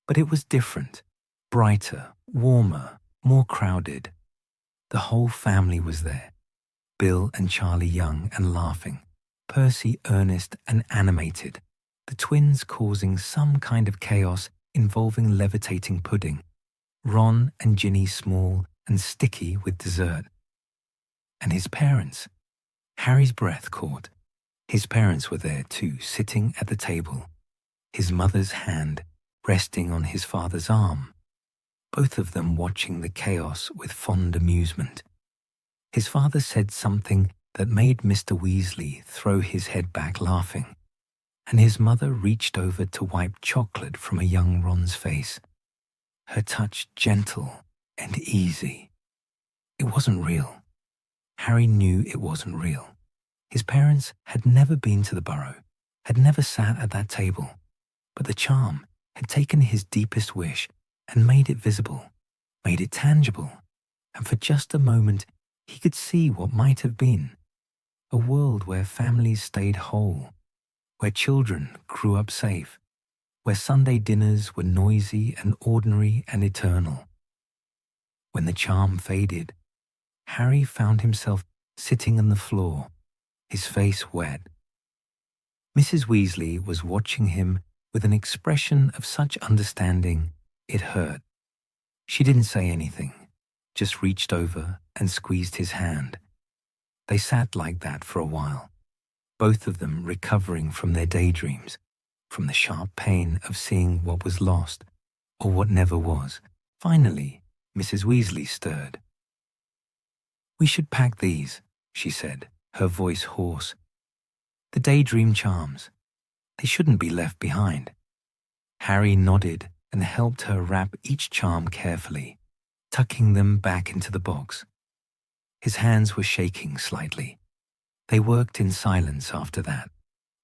but it was different, brighter, warmer, more crowded. The whole family was there, Bill and Charlie young and laughing, Percy earnest and animated, the twins causing some kind of chaos involving levitating pudding, Ron and Ginny small and sticky with dessert. And his parents. Harry's breath caught. His parents were there too, sitting at the table, his mother's hand resting on his father's arm, both of them watching the chaos with fond amusement. His father said something that made Mr. Weasley throw his head back laughing, and his mother reached over to wipe chocolate from a young Ron's face, her touch gentle and easy. It wasn't real. Harry knew it wasn't real. His parents had never been to the Burrow, had never sat at that table, but the charm had taken his deepest wish and made it visible, made it tangible, and for just a moment he could see what might have been. A world where families stayed whole, where children grew up safe, where Sunday dinners were noisy and ordinary and eternal. When the charm faded, Harry found himself sitting on the floor, his face wet. Mrs. Weasley was watching him with an expression of such understanding it hurt. She didn't say anything, just reached over and squeezed his hand. They sat like that for a while, both of them recovering from their daydreams, from the sharp pain of seeing what was lost, or what never was. Finally, Mrs. Weasley stirred. "We should pack these," she said, her voice hoarse. "The daydream charms. They shouldn't be left behind." Harry nodded and helped her wrap each charm carefully, tucking them back into the box. His hands were shaking slightly. They worked in silence after that,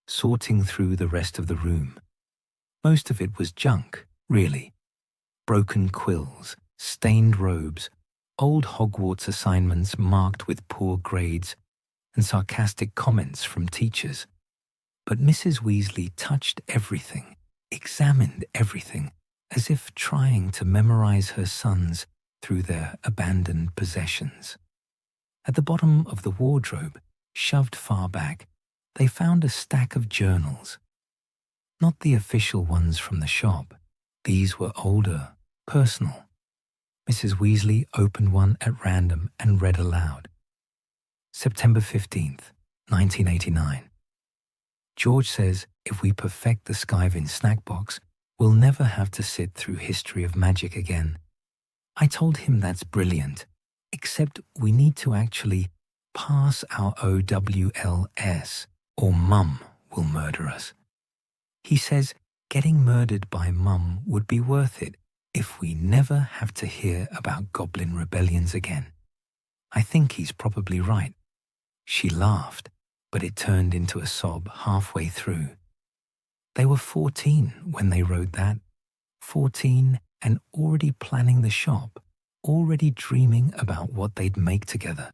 sorting through the rest of the room. Most of it was junk, really. Broken quills, stained robes, old Hogwarts assignments marked with poor grades, and sarcastic comments from teachers. But Mrs. Weasley touched everything, examined everything, as if trying to memorize her sons through their abandoned possessions. At the bottom of the wardrobe, shoved far back, they found a stack of journals. Not the official ones from the shop. These were older, personal. Mrs. Weasley opened one at random and read aloud. September 15th, 1989. "George says if we perfect the Skyvin snack box, we'll never have to sit through history of magic again. I told him that's brilliant, except we need to actually pass our OWLS, or Mum will murder us. He says getting murdered by Mum would be worth it if we never have to hear about goblin rebellions again. I think he's probably right." She laughed, but it turned into a sob halfway through. They were 14 when they wrote that. 14 and already planning the shop, already dreaming about what they'd make together.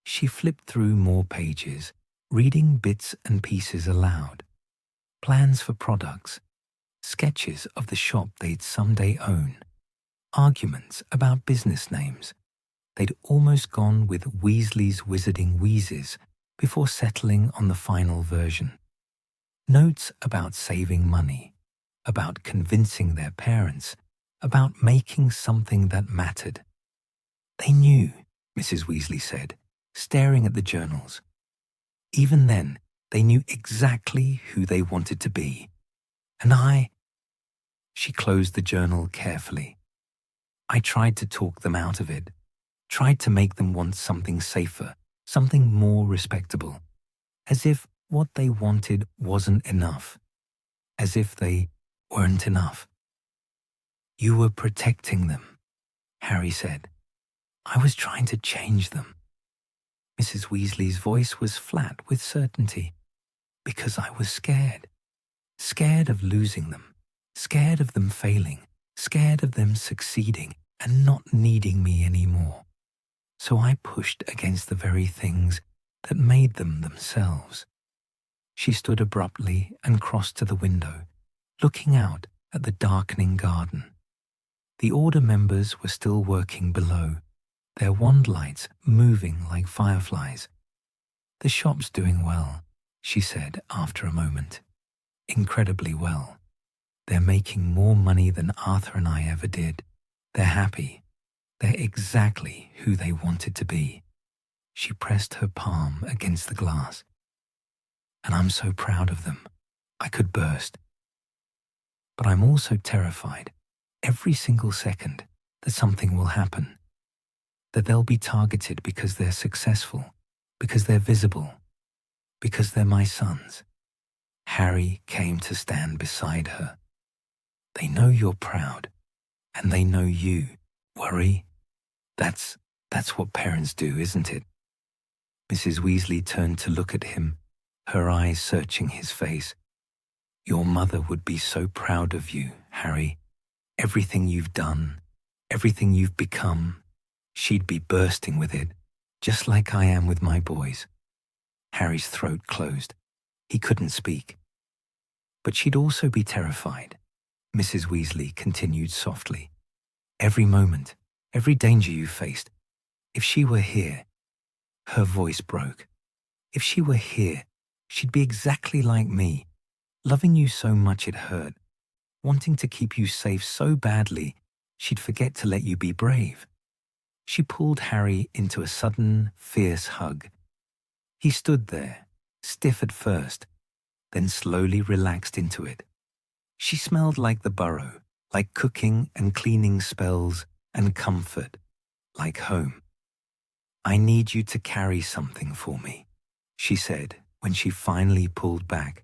She flipped through more pages, reading bits and pieces aloud. Plans for products, sketches of the shop they'd someday own, arguments about business names. They'd almost gone with Weasley's Wizarding Wheezes before settling on the final version. Notes about saving money, about convincing their parents, about making something that mattered. They knew, Mrs. Weasley said, staring at the journals. Even then, they knew exactly who they wanted to be. And She closed the journal carefully. "I tried to talk them out of it, tried to make them want something safer, something more respectable, as if what they wanted wasn't enough, as if they weren't enough." "You were protecting them," Harry said. "I was trying to change them." Mrs. Weasley's voice was flat with certainty. "Because I was scared. Scared of losing them. Scared of them failing. Scared of them succeeding and not needing me anymore. So I pushed against the very things that made them themselves." She stood abruptly and crossed to the window, looking out at the darkening garden. The Order members were still working below, their wand lights moving like fireflies. "The shop's doing well," she said after a moment. "Incredibly well. They're making more money than Arthur and I ever did. They're happy. They're exactly who they wanted to be." She pressed her palm against the glass. "And I'm so proud of them. I could burst. But I'm also terrified, every single second, that something will happen. That they'll be targeted because they're successful, because they're visible, because they're my sons." Harry came to stand beside her. "They know you're proud, and they know you worry. That's what parents do, isn't it?" Mrs. Weasley turned to look at him, her eyes searching his face. "Your mother would be so proud of you, Harry. Everything you've done, everything you've become. She'd be bursting with it, just like I am with my boys." Harry's throat closed. He couldn't speak. "But she'd also be terrified," Mrs. Weasley continued softly. "Every moment, every danger you faced. If she were here," her voice broke, "if she were here, she'd be exactly like me, loving you so much it hurt, wanting to keep you safe so badly, she'd forget to let you be brave. She pulled Harry into a sudden, fierce hug. He stood there, stiff at first, then slowly relaxed into it. She smelled like the Burrow, like cooking and cleaning spells and comfort, like home. "I need you to carry something for me," she said when she finally pulled back.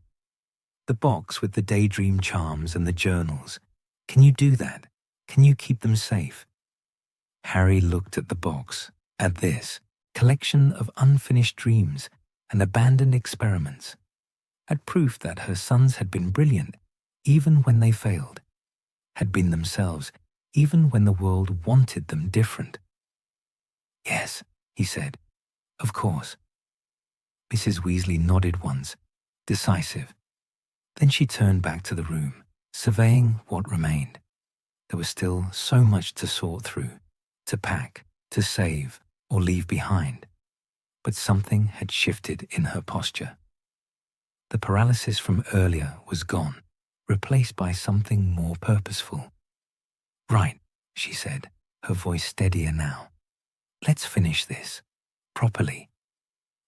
"The box with the daydream charms and the journals. Can you do that? Can you keep them safe?" Harry looked at the box, at this collection of unfinished dreams and abandoned experiments, at proof that her sons had been brilliant even when they failed, had been themselves even when the world wanted them different. "Yes," he said, "of course." Mrs. Weasley nodded once, decisive. Then she turned back to the room, surveying what remained. There was still so much to sort through, to pack, to save, or leave behind. But something had shifted in her posture. The paralysis from earlier was gone, replaced by something more purposeful. "Right," she said, her voice steadier now. "Let's finish this, properly."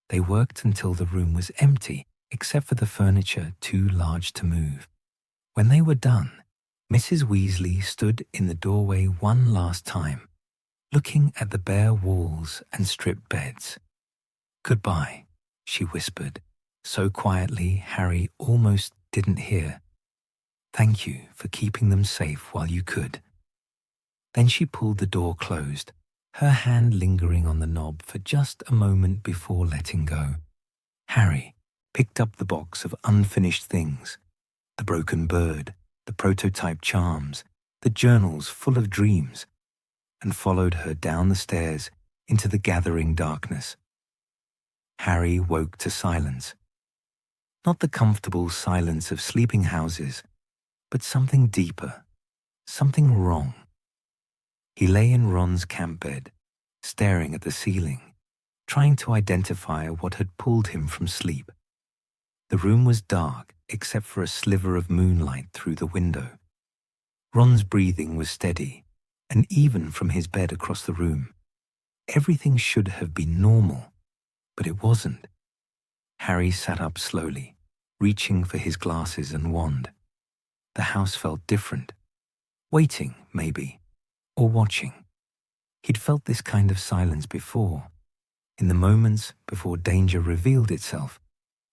They worked until the room was empty, except for the furniture too large to move. When they were done, Mrs. Weasley stood in the doorway one last time, looking at the bare walls and stripped beds. "Goodbye," she whispered, so quietly Harry almost didn't hear. "Thank you for keeping them safe while you could." Then she pulled the door closed, her hand lingering on the knob for just a moment before letting go. Harry picked up the box of unfinished things, the broken bird, the prototype charms, the journals full of dreams, and followed her down the stairs into the gathering darkness. Harry woke to silence. Not the comfortable silence of sleeping houses, but something deeper, something wrong. He lay in Ron's camp bed, staring at the ceiling, trying to identify what had pulled him from sleep. The room was dark except for a sliver of moonlight through the window. Ron's breathing was steady, and even from his bed across the room, everything should have been normal, but it wasn't. Harry sat up slowly, reaching for his glasses and wand. The house felt different. Waiting, maybe, or watching. He'd felt this kind of silence before, in the moments before danger revealed itself,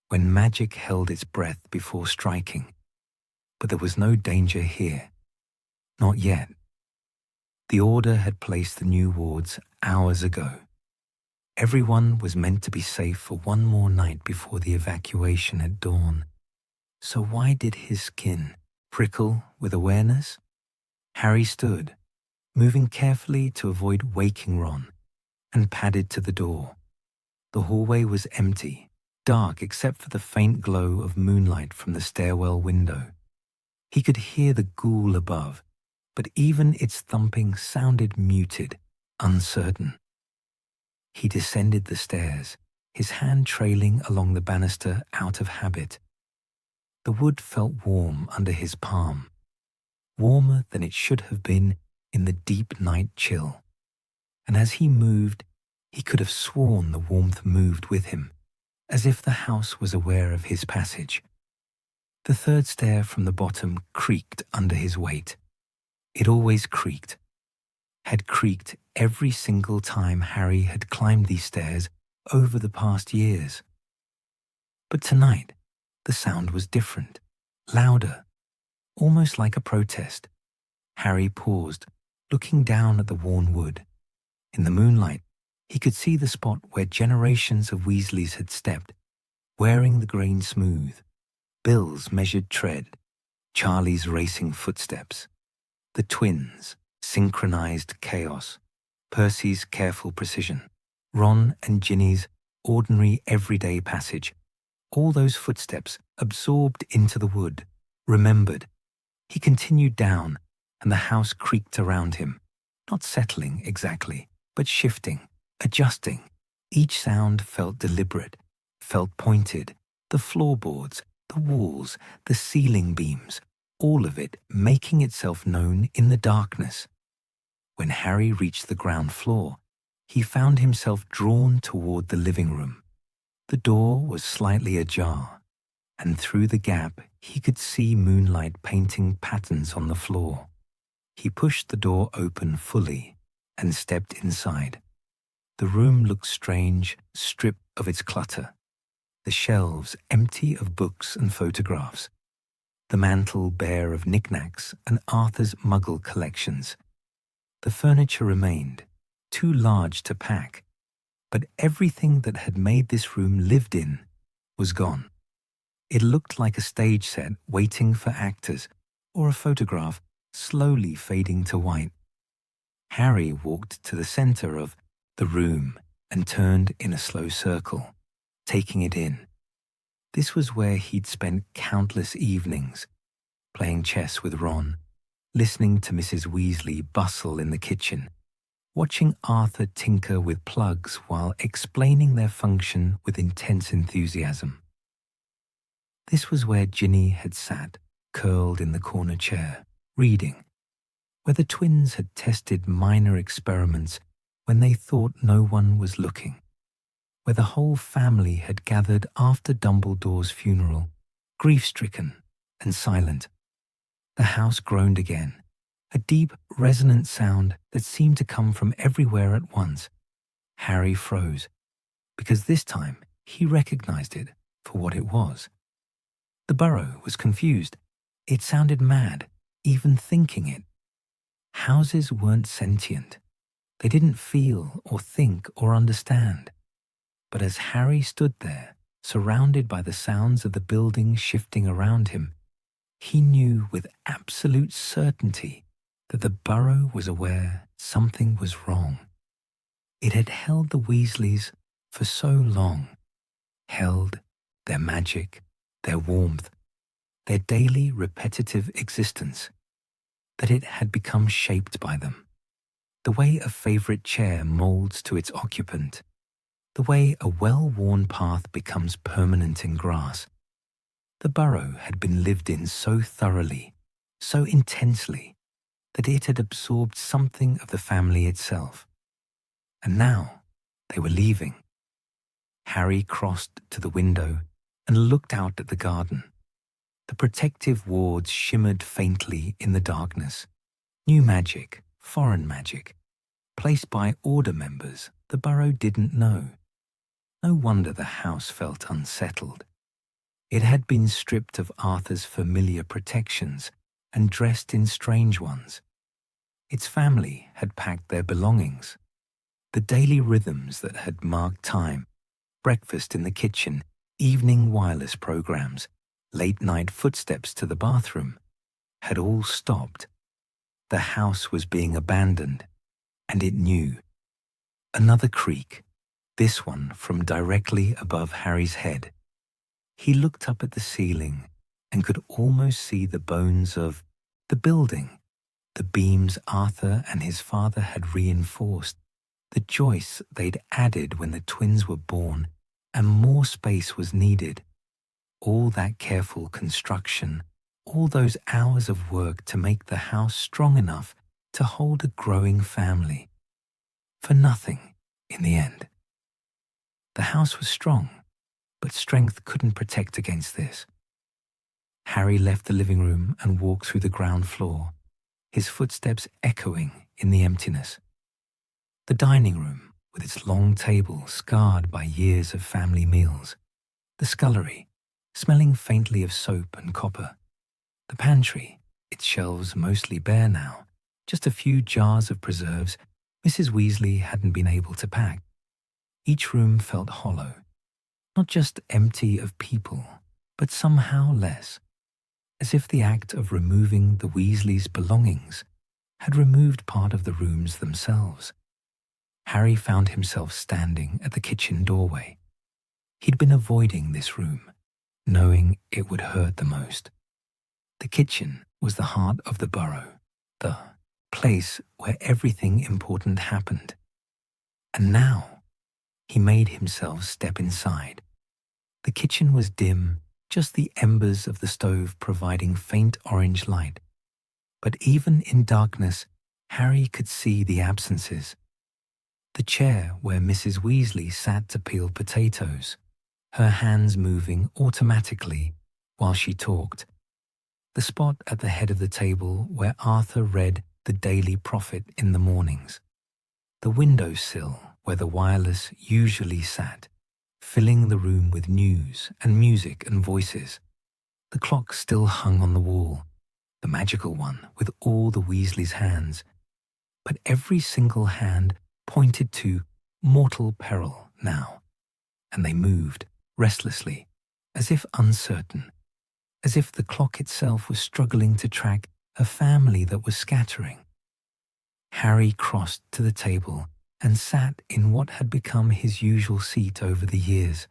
when magic held its breath before striking. But there was no danger here. Not yet. The Order had placed the new wards hours ago. Everyone was meant to be safe for one more night before the evacuation at dawn. So why did his skin prickle with awareness? Harry stood, moving carefully to avoid waking Ron, and padded to the door. The hallway was empty, dark except for the faint glow of moonlight from the stairwell window. He could hear the ghoul above, but even its thumping sounded muted, uncertain. He descended the stairs, his hand trailing along the banister out of habit. The wood felt warm under his palm, warmer than it should have been in the deep night chill. And as he moved, he could have sworn the warmth moved with him, as if the house was aware of his passage. The third stair from the bottom creaked under his weight. It always creaked, had creaked every single time Harry had climbed these stairs over the past years. But tonight, the sound was different, louder, almost like a protest. Harry paused, looking down at the worn wood. In the moonlight, he could see the spot where generations of Weasleys had stepped, wearing the grain smooth, Bill's measured tread, Charlie's racing footsteps, the twins' synchronized chaos, Percy's careful precision, Ron and Ginny's ordinary everyday passage. All those footsteps absorbed into the wood, remembered. He continued down, and the house creaked around him, not settling exactly, but shifting, adjusting. Each sound felt deliberate, felt pointed. The floorboards, the walls, the ceiling beams, all of it making itself known in the darkness. When Harry reached the ground floor, He found himself drawn toward the living room. The door was slightly ajar, and through the gap he could see moonlight painting patterns on the floor. He pushed the door open fully and stepped inside. The room looked strange, stripped of its clutter. The shelves empty of books and photographs. The mantel bare of knickknacks and Arthur's Muggle collections. The furniture remained, too large to pack, but everything that had made this room lived in was gone. It looked like a stage set waiting for actors, or a photograph slowly fading to white. Harry walked to the center of the room and turned in a slow circle, taking it in. This was where he'd spent countless evenings, playing chess with Ron, listening to Mrs. Weasley bustle in the kitchen, watching Arthur tinker with plugs while explaining their function with intense enthusiasm. This was where Ginny had sat, curled in the corner chair, reading, where the twins had tested minor experiments when they thought no one was looking, where the whole family had gathered after Dumbledore's funeral, grief-stricken and silent. The house groaned again, a deep, resonant sound that seemed to come from everywhere at once. Harry froze, because this time he recognized it for what it was. The Burrow was confused. It sounded mad, even thinking it. Houses weren't sentient. They didn't feel or think or understand. But as Harry stood there, surrounded by the sounds of the building shifting around him, he knew with absolute certainty that the Burrow was aware something was wrong. It had held the Weasleys for so long, held their magic, their warmth, their daily repetitive existence, that it had become shaped by them. The way a favorite chair molds to its occupant, the way a well-worn path becomes permanent in grass. The Burrow had been lived in so thoroughly, so intensely, that it had absorbed something of the family itself. And now they were leaving. Harry crossed to the window and looked out at the garden. The protective wards shimmered faintly in the darkness. New magic, foreign magic, placed by Order members the Burrow didn't know. No wonder the house felt unsettled. It had been stripped of Arthur's familiar protections and dressed in strange ones. Its family had packed their belongings. The daily rhythms that had marked time, breakfast in the kitchen, evening wireless programs, late-night footsteps to the bathroom, had all stopped. The house was being abandoned, and it knew. Another creak, this one from directly above Harry's head. He looked up at the ceiling and could almost see the bones of the building, the beams Arthur and his father had reinforced, the joists they'd added when the twins were born, and more space was needed. All that careful construction, all those hours of work to make the house strong enough to hold a growing family. For nothing, in the end. The house was strong, but strength couldn't protect against this. Harry left the living room and walked through the ground floor, his footsteps echoing in the emptiness. The dining room, with its long table scarred by years of family meals. The scullery, smelling faintly of soap and copper. The pantry, its shelves mostly bare now, just a few jars of preserves Mrs. Weasley hadn't been able to pack. Each room felt hollow, not just empty of people, but somehow less, as if the act of removing the Weasleys' belongings had removed part of the rooms themselves. Harry found himself standing at the kitchen doorway. He'd been avoiding this room, knowing it would hurt the most. The kitchen was the heart of the Burrow, the place where everything important happened. And now, he made himself step inside. The kitchen was dim, just the embers of the stove providing faint orange light. But even in darkness, Harry could see the absences. The chair where Mrs. Weasley sat to peel potatoes, her hands moving automatically while she talked. The spot at the head of the table where Arthur read the Daily Prophet in the mornings. The windowsill where the wireless usually sat, filling the room with news and music and voices. The clock still hung on the wall, the magical one with all the Weasleys' hands. But every single hand pointed to mortal peril now, and they moved restlessly, as if uncertain, as if the clock itself was struggling to track a family that was scattering. Harry crossed to the table and sat in what had become his usual seat over the years,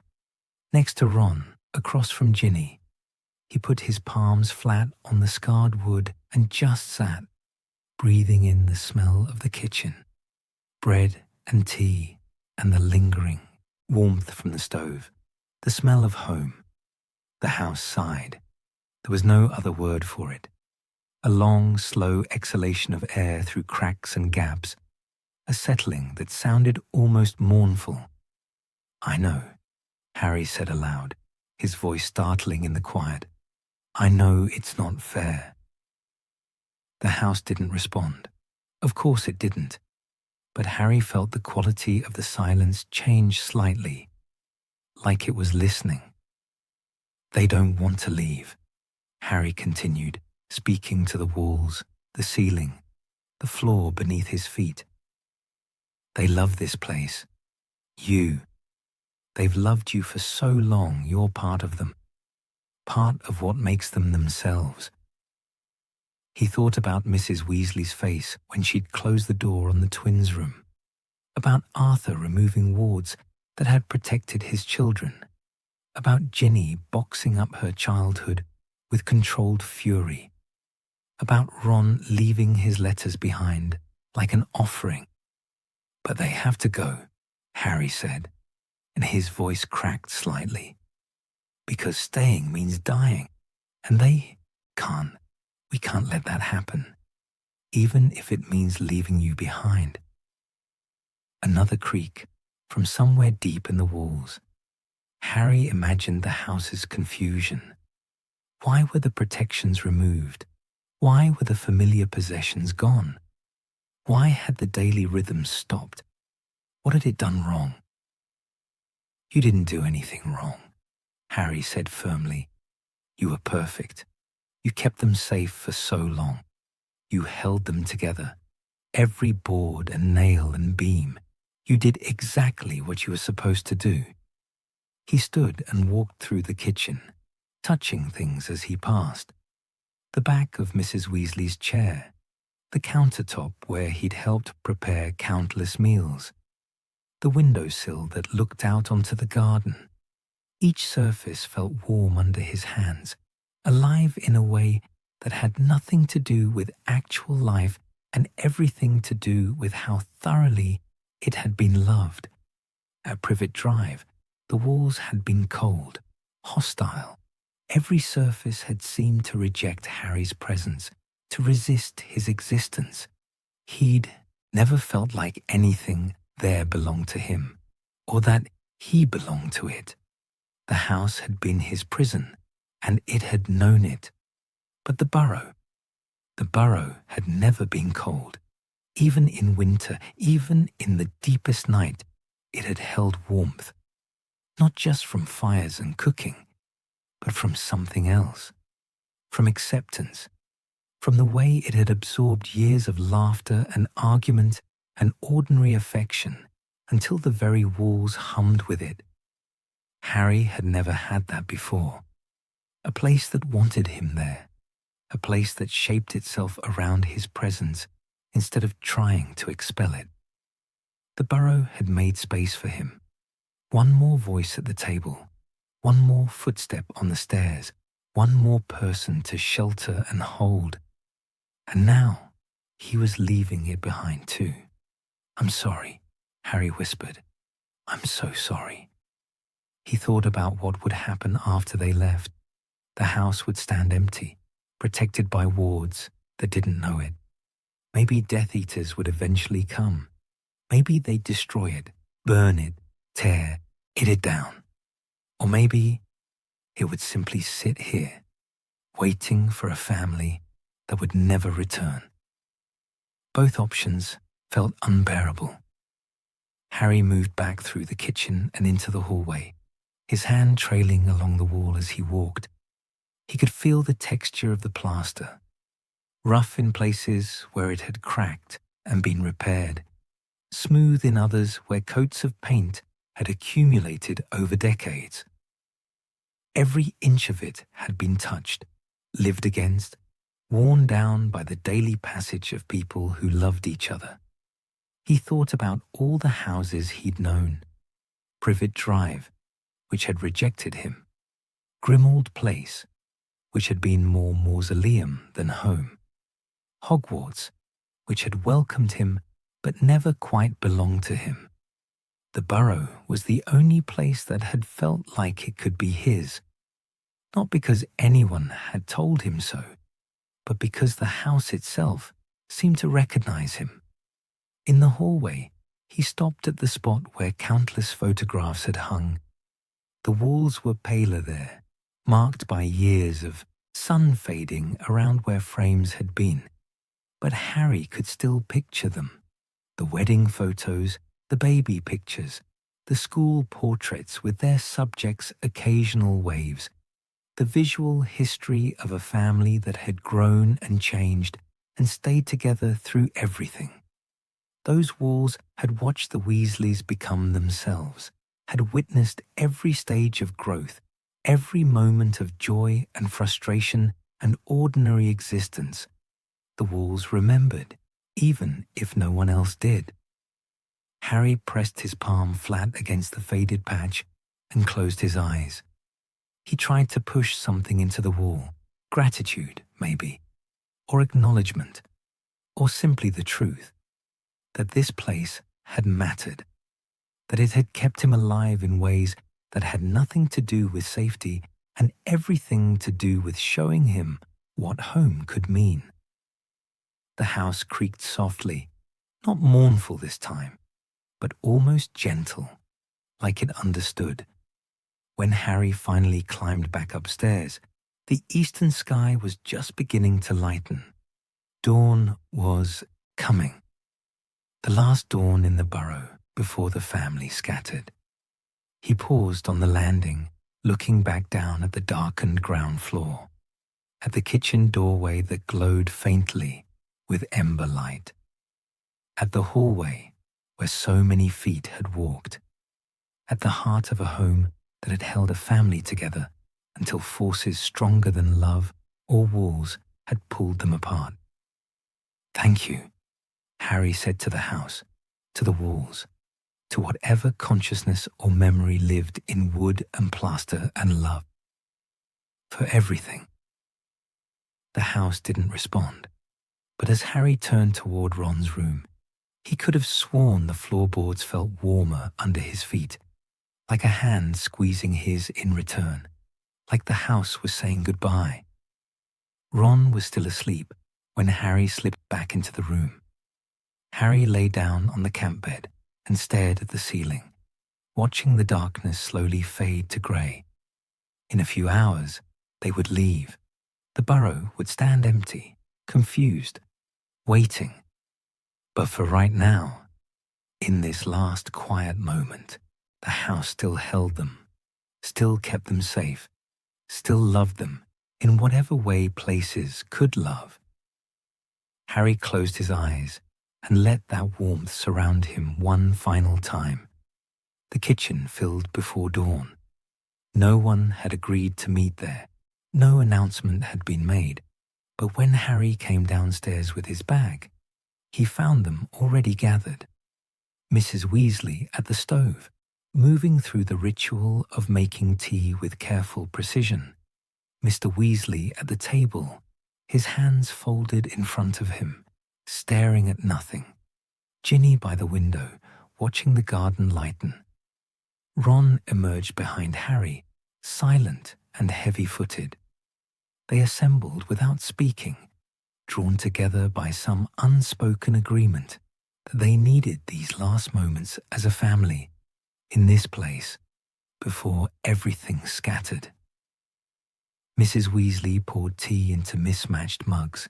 next to Ron, across from Ginny. He put his palms flat on the scarred wood and just sat, breathing in the smell of the kitchen, bread and tea, and the lingering warmth from the stove, the smell of home. The house sighed. There was no other word for it. A long, slow exhalation of air through cracks and gaps, a settling that sounded almost mournful. "I know," Harry said aloud, his voice startling in the quiet. "I know it's not fair." The house didn't respond. Of course it didn't. But Harry felt the quality of the silence change slightly, like it was listening. "They don't want to leave," Harry continued, speaking to the walls, the ceiling, the floor beneath his feet. "They love this place. You. They've loved you for so long, you're part of them. Part of what makes them themselves." He thought about Mrs. Weasley's face when she'd closed the door on the twins' room, about Arthur removing wards that had protected his children, about Ginny boxing up her childhood with controlled fury, about Ron leaving his letters behind like an offering. "But they have to go," Harry said, and his voice cracked slightly. "Because staying means dying, and they can't. We can't let that happen, even if it means leaving you behind." Another creak from somewhere deep in the walls. Harry imagined the house's confusion. Why were the protections removed? Why were the familiar possessions gone? Why had the daily rhythm stopped? What had it done wrong? "You didn't do anything wrong," Harry said firmly. "You were perfect. You kept them safe for so long. You held them together. Every board and nail and beam. You did exactly what you were supposed to do." He stood and walked through the kitchen, touching things as he passed. The back of Mrs. Weasley's chair, the countertop where he'd helped prepare countless meals, the windowsill that looked out onto the garden. Each surface felt warm under his hands, alive in a way that had nothing to do with actual life and everything to do with how thoroughly it had been loved. At Privet Drive, the walls had been cold, hostile. Every surface had seemed to reject Harry's presence, to resist his existence. He'd never felt like anything there belonged to him, or that he belonged to it. The house had been his prison, and it had known it. But the Burrow had never been cold. Even in winter, even in the deepest night, it had held warmth. Not just from fires and cooking, but from something else. From acceptance. From the way it had absorbed years of laughter and argument and ordinary affection until the very walls hummed with it. Harry had never had that before. A place that wanted him there. A place that shaped itself around his presence instead of trying to expel it. The Burrow had made space for him. One more voice at the table, one more footstep on the stairs, one more person to shelter and hold. And now he was leaving it behind too. "I'm sorry," Harry whispered. "I'm so sorry." He thought about what would happen after they left. The house would stand empty, protected by wards that didn't know it. Maybe Death Eaters would eventually come. Maybe they'd destroy it, burn it, tear it down. Or maybe it would simply sit here, waiting for a family that would never return. Both options felt unbearable. Harry moved back through the kitchen and into the hallway, his hand trailing along the wall as he walked. He could feel the texture of the plaster, rough in places where it had cracked and been repaired, smooth in others where coats of paint had accumulated over decades. Every inch of it had been touched, lived against, worn down by the daily passage of people who loved each other. He thought about all the houses he'd known. Privet Drive, which had rejected him. Grimmauld Place, which had been more mausoleum than home. Hogwarts, which had welcomed him but never quite belonged to him. The Burrow was the only place that had felt like it could be his, not because anyone had told him so, but because the house itself seemed to recognize him. In the hallway, he stopped at the spot where countless photographs had hung. The walls were paler there, marked by years of sun fading around where frames had been. But Harry could still picture them. The wedding photos, the baby pictures, the school portraits with their subjects' occasional waves, the visual history of a family that had grown and changed and stayed together through everything. Those walls had watched the Weasleys become themselves, had witnessed every stage of growth, every moment of joy and frustration and ordinary existence. The walls remembered, even if no one else did. Harry pressed his palm flat against the faded patch and closed his eyes. He tried to push something into the wall, gratitude, maybe, or acknowledgement, or simply the truth, that this place had mattered, that it had kept him alive in ways that had nothing to do with safety and everything to do with showing him what home could mean. The house creaked softly, not mournful this time, but almost gentle, like it understood. When Harry finally climbed back upstairs, the eastern sky was just beginning to lighten. Dawn was coming. The last dawn in the Burrow before the family scattered. He paused on the landing, looking back down at the darkened ground floor, at the kitchen doorway that glowed faintly with ember light, at the hallway where so many feet had walked, at the heart of a home that had held a family together until forces stronger than love or walls had pulled them apart. "Thank you," Harry said to the house, to the walls, to whatever consciousness or memory lived in wood and plaster and love. "For everything." The house didn't respond, but as Harry turned toward Ron's room, he could have sworn the floorboards felt warmer under his feet, like a hand squeezing his in return, like the house was saying goodbye. Ron was still asleep when Harry slipped back into the room. Harry lay down on the camp bed and stared at the ceiling, watching the darkness slowly fade to grey. In a few hours, they would leave. The Burrow would stand empty, confused, waiting. But for right now, in this last quiet moment, the house still held them, still kept them safe, still loved them in whatever way places could love. Harry closed his eyes and let that warmth surround him one final time. The kitchen filled before dawn. No one had agreed to meet there. No announcement had been made. But when Harry came downstairs with his bag, he found them already gathered. Mrs. Weasley at the stove, moving through the ritual of making tea with careful precision. Mr. Weasley at the table, his hands folded in front of him, staring at nothing. Ginny by the window, watching the garden lighten. Ron emerged behind Harry, silent and heavy-footed. They assembled without speaking, drawn together by some unspoken agreement that they needed these last moments as a family in this place before everything scattered. Mrs. Weasley poured tea into mismatched mugs,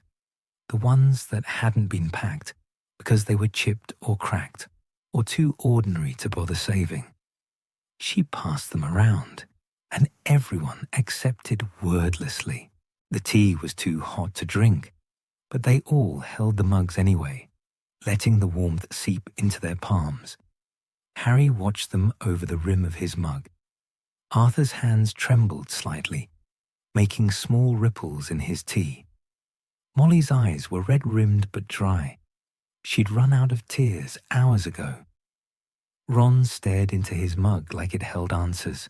the ones that hadn't been packed because they were chipped or cracked or too ordinary to bother saving. She passed them around, and everyone accepted wordlessly. The tea was too hot to drink, but they all held the mugs anyway, letting the warmth seep into their palms. Harry watched them over the rim of his mug. Arthur's hands trembled slightly, making small ripples in his tea. Molly's eyes were red-rimmed but dry. She'd run out of tears hours ago. Ron stared into his mug like it held answers.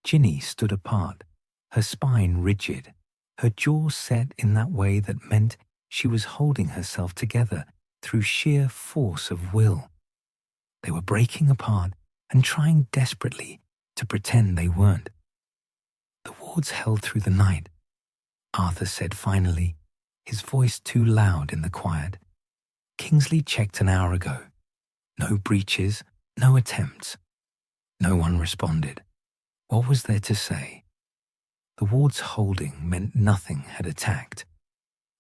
Ginny stood apart, her spine rigid, her jaw set in that way that meant she was holding herself together through sheer force of will. They were breaking apart and trying desperately to pretend they weren't. "The wards held through the night," Arthur said finally, his voice too loud in the quiet. "Kingsley checked an hour ago. No breaches, no attempts." No one responded. What was there to say? The ward's holding meant nothing had attacked.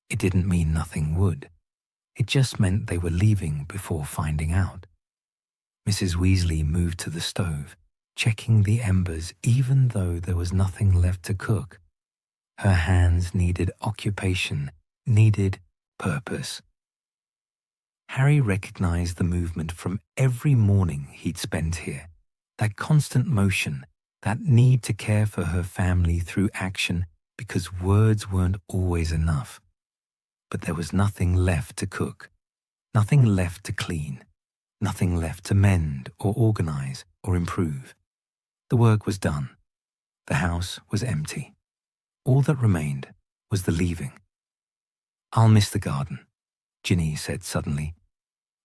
It didn't mean nothing would. It just meant they were leaving before finding out. Mrs. Weasley moved to the stove, checking the embers even though there was nothing left to cook. Her hands needed occupation, needed purpose. Harry recognized the movement from every morning he'd spent here, that constant motion, that need to care for her family through action because words weren't always enough. But there was nothing left to cook, nothing left to clean, nothing left to mend or organize or improve. The work was done. The house was empty. All that remained was the leaving. "I'll miss the garden," Ginny said suddenly.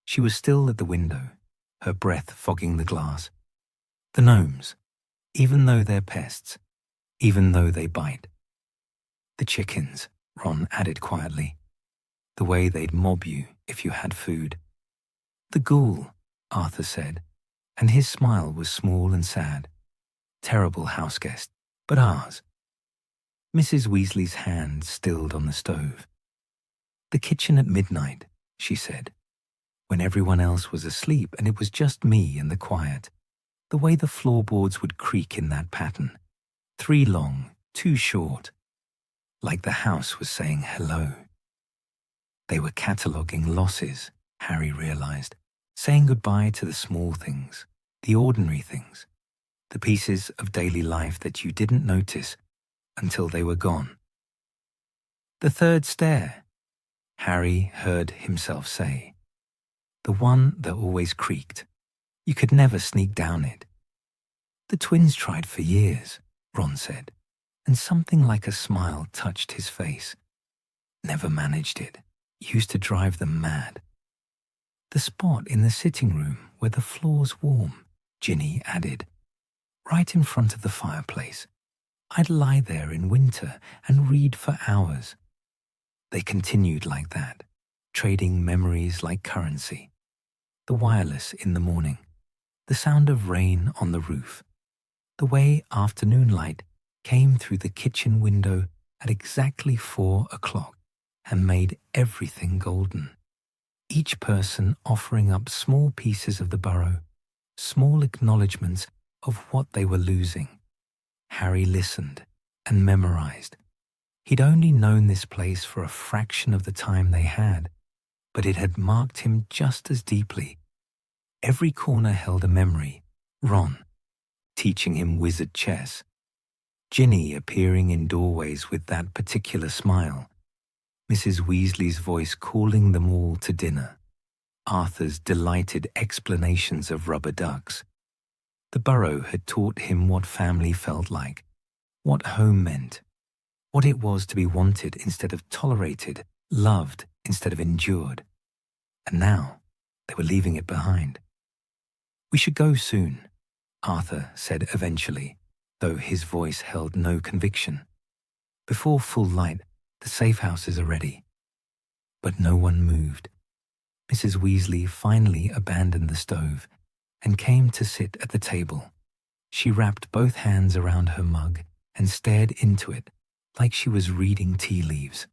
She was still at the window, her breath fogging the glass. "The gnomes, even though they're pests, even though they bite." "The chickens," Ron added quietly. "The way they'd mob you if you had food." "The ghoul," Arthur said, and his smile was small and sad. "Terrible houseguest, but ours." Mrs. Weasley's hand stilled on the stove. "The kitchen at midnight," she said, "when everyone else was asleep and it was just me and the quiet. The way the floorboards would creak in that pattern. 3 long, 2 short. Like the house was saying hello." They were cataloguing losses, Harry realized, saying goodbye to the small things, the ordinary things, the pieces of daily life that you didn't notice until they were gone. "The 3rd stair," Harry heard himself say. "The one that always creaked. You could never sneak down it." "The twins tried for years," Ron said, and something like a smile touched his face. "Never managed it. Used to drive them mad." "The spot in the sitting room where the floor's warm," Ginny added, "right in front of the fireplace. I'd lie there in winter and read for hours." They continued like that, trading memories like currency. The wireless in the morning, the sound of rain on the roof, the way afternoon light came through the kitchen window at exactly 4 o'clock and made everything golden. Each person offering up small pieces of the Burrow, small acknowledgements of what they were losing. Harry listened and memorized. He'd only known this place for a fraction of the time they had, but it had marked him just as deeply. Every corner held a memory. Ron, teaching him wizard chess. Ginny appearing in doorways with that particular smile. Mrs. Weasley's voice calling them all to dinner. Arthur's delighted explanations of rubber ducks. The Burrow had taught him what family felt like, what home meant, what it was to be wanted instead of tolerated, loved instead of endured. And now they were leaving it behind. "We should go soon," Arthur said eventually, though his voice held no conviction. "Before full light, the safe houses are ready." But no one moved. Mrs. Weasley finally abandoned the stove and came to sit at the table. She wrapped both hands around her mug and stared into it like she was reading tea leaves.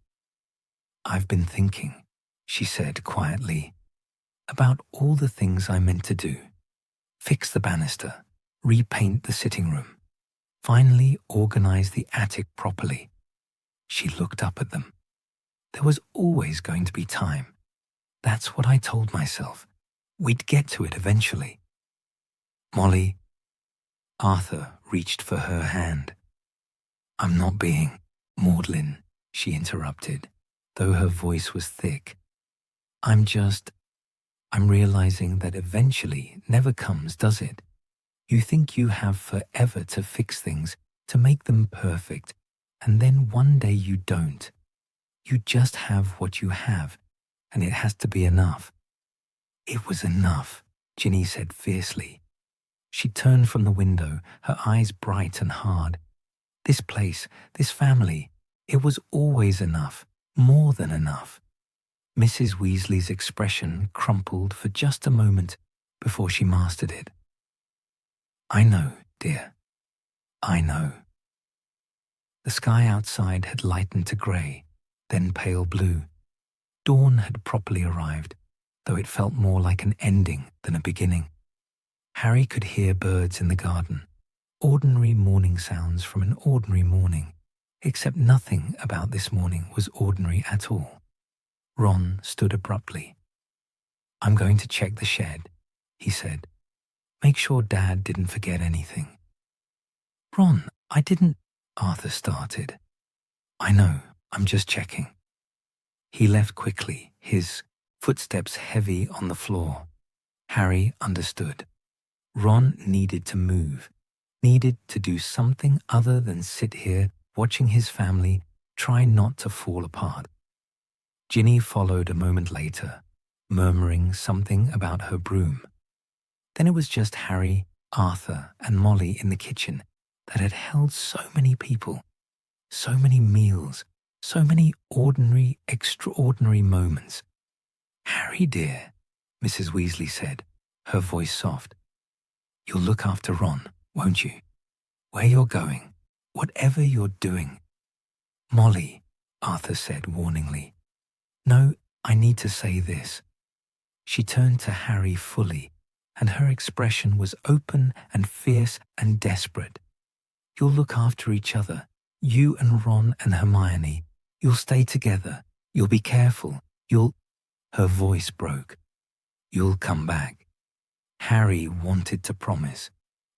"I've been thinking," she said quietly, "about all the things I meant to do. Fix the banister, repaint the sitting room, finally organize the attic properly." She looked up at them. "There was always going to be time. That's what I told myself. We'd get to it eventually." "Molly," Arthur reached for her hand. "I'm not being maudlin," she interrupted, though her voice was thick. I'm realizing that eventually never comes, does it? You think you have forever to fix things, to make them perfect, and then one day you don't. You just have what you have, and it has to be enough." "It was enough," Ginny said fiercely. She turned from the window, her eyes bright and hard. "This place, this family, it was always enough, more than enough." Mrs. Weasley's expression crumpled for just a moment before she mastered it. "I know, dear. I know." The sky outside had lightened to grey, then pale blue. Dawn had properly arrived, though it felt more like an ending than a beginning. Harry could hear birds in the garden, ordinary morning sounds from an ordinary morning, except nothing about this morning was ordinary at all. Ron stood abruptly. "I'm going to check the shed," he said. "Make sure Dad didn't forget anything." "Ron, I didn't," Arthur started. "I know, I'm just checking." He left quickly, his footsteps heavy on the floor. Harry understood. Ron needed to move, needed to do something other than sit here watching his family try not to fall apart. Ginny followed a moment later, murmuring something about her broom. Then it was just Harry, Arthur, and Molly in the kitchen that had held so many people, so many meals, so many ordinary, extraordinary moments. "Harry, dear," Mrs. Weasley said, her voice soft. "You'll look after Ron, won't you? Where you're going, whatever you're doing." "Molly," Arthur said warningly. "No, I need to say this." She turned to Harry fully, and her expression was open and fierce and desperate. "You'll look after each other, you and Ron and Hermione. You'll stay together. You'll be careful. Her voice broke. "You'll come back." Harry wanted to promise,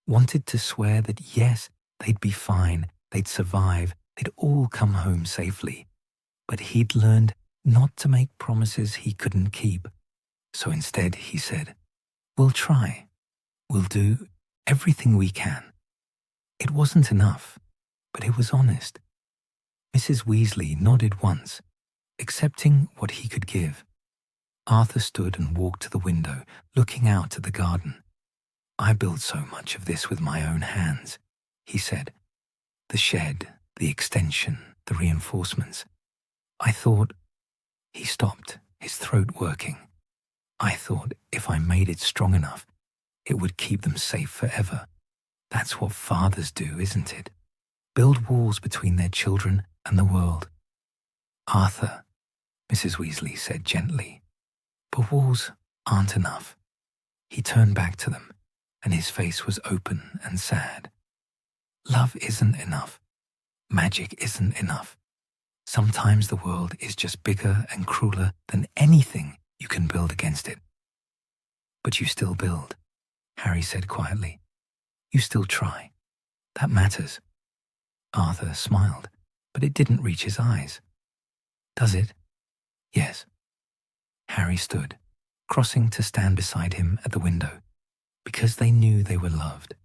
wanted to swear that yes, they'd be fine, they'd survive, they'd all come home safely. But he'd learned not to make promises he couldn't keep. So instead he said, "We'll try. We'll do everything we can." It wasn't enough, but it was honest. Mrs. Weasley nodded once, accepting what he could give. Arthur stood and walked to the window, looking out at the garden. "I built so much of this with my own hands," he said. "The shed, the extension, the reinforcements. I thought—" He stopped, his throat working. "I thought if I made it strong enough, it would keep them safe forever. That's what fathers do, isn't it? Build walls between their children and the world." "Arthur," Mrs. Weasley said gently, "but walls aren't enough." He turned back to them, and his face was open and sad. "Love isn't enough. Magic isn't enough. Sometimes the world is just bigger and crueler than anything you can build against it." "But you still build," Harry said quietly. "You still try. That matters." Arthur smiled, but it didn't reach his eyes. "Does it?" "Yes." Harry stood, crossing to stand beside him at the window, because they knew they were loved.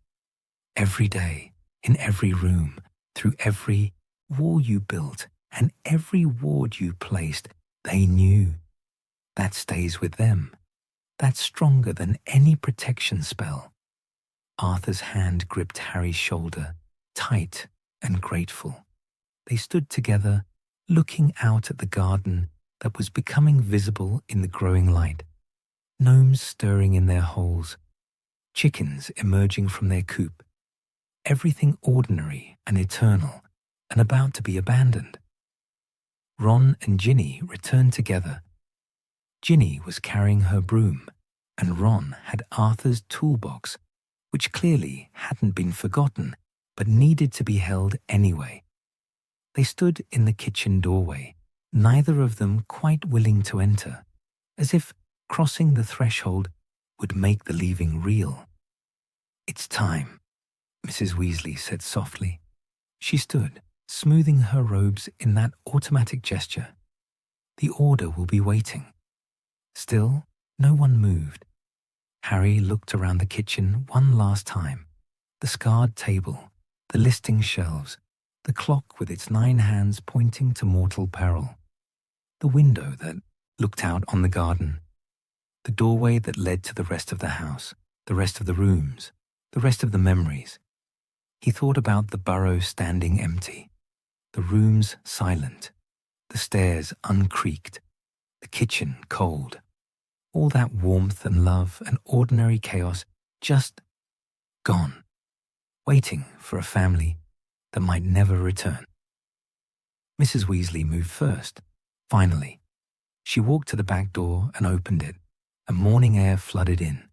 Every day, in every room, through every wall you built and every ward you placed, they knew. That stays with them. That's stronger than any protection spell. Arthur's hand gripped Harry's shoulder, tight and grateful. They stood together, looking out at the garden that was becoming visible in the growing light. Gnomes stirring in their holes, chickens emerging from their coop, everything ordinary and eternal and about to be abandoned. Ron and Ginny returned together. Ginny was carrying her broom, and Ron had Arthur's toolbox, which clearly hadn't been forgotten but needed to be held anyway. They stood in the kitchen doorway, neither of them quite willing to enter, as if crossing the threshold would make the leaving real. "It's time," Mrs. Weasley said softly. She stood, smoothing her robes in that automatic gesture. "The order will be waiting." Still, no one moved. Harry looked around the kitchen one last time. The scarred table, the listing shelves, the clock with its 9 hands pointing to mortal peril, the window that looked out on the garden, the doorway that led to the rest of the house, the rest of the rooms, the rest of the memories. He thought about the burrow standing empty, the rooms silent, the stairs uncreaked, the kitchen cold. All that warmth and love and ordinary chaos just gone, waiting for a family that might never return. Mrs. Weasley moved first. Finally, she walked to the back door and opened it, and morning air flooded in,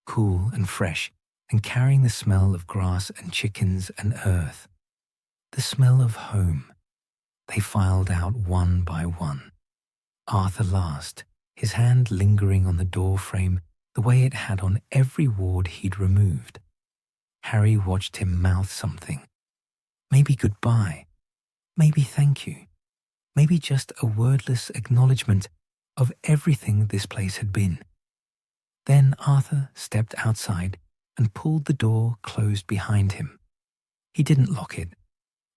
cool and fresh, and carrying the smell of grass and chickens and earth. The smell of home. They filed out one by one. Arthur last, his hand lingering on the door frame the way it had on every ward he'd removed. Harry watched him mouth something. Maybe goodbye. Maybe thank you. Maybe just a wordless acknowledgement of everything this place had been. Then Arthur stepped outside and pulled the door closed behind him. He didn't lock it.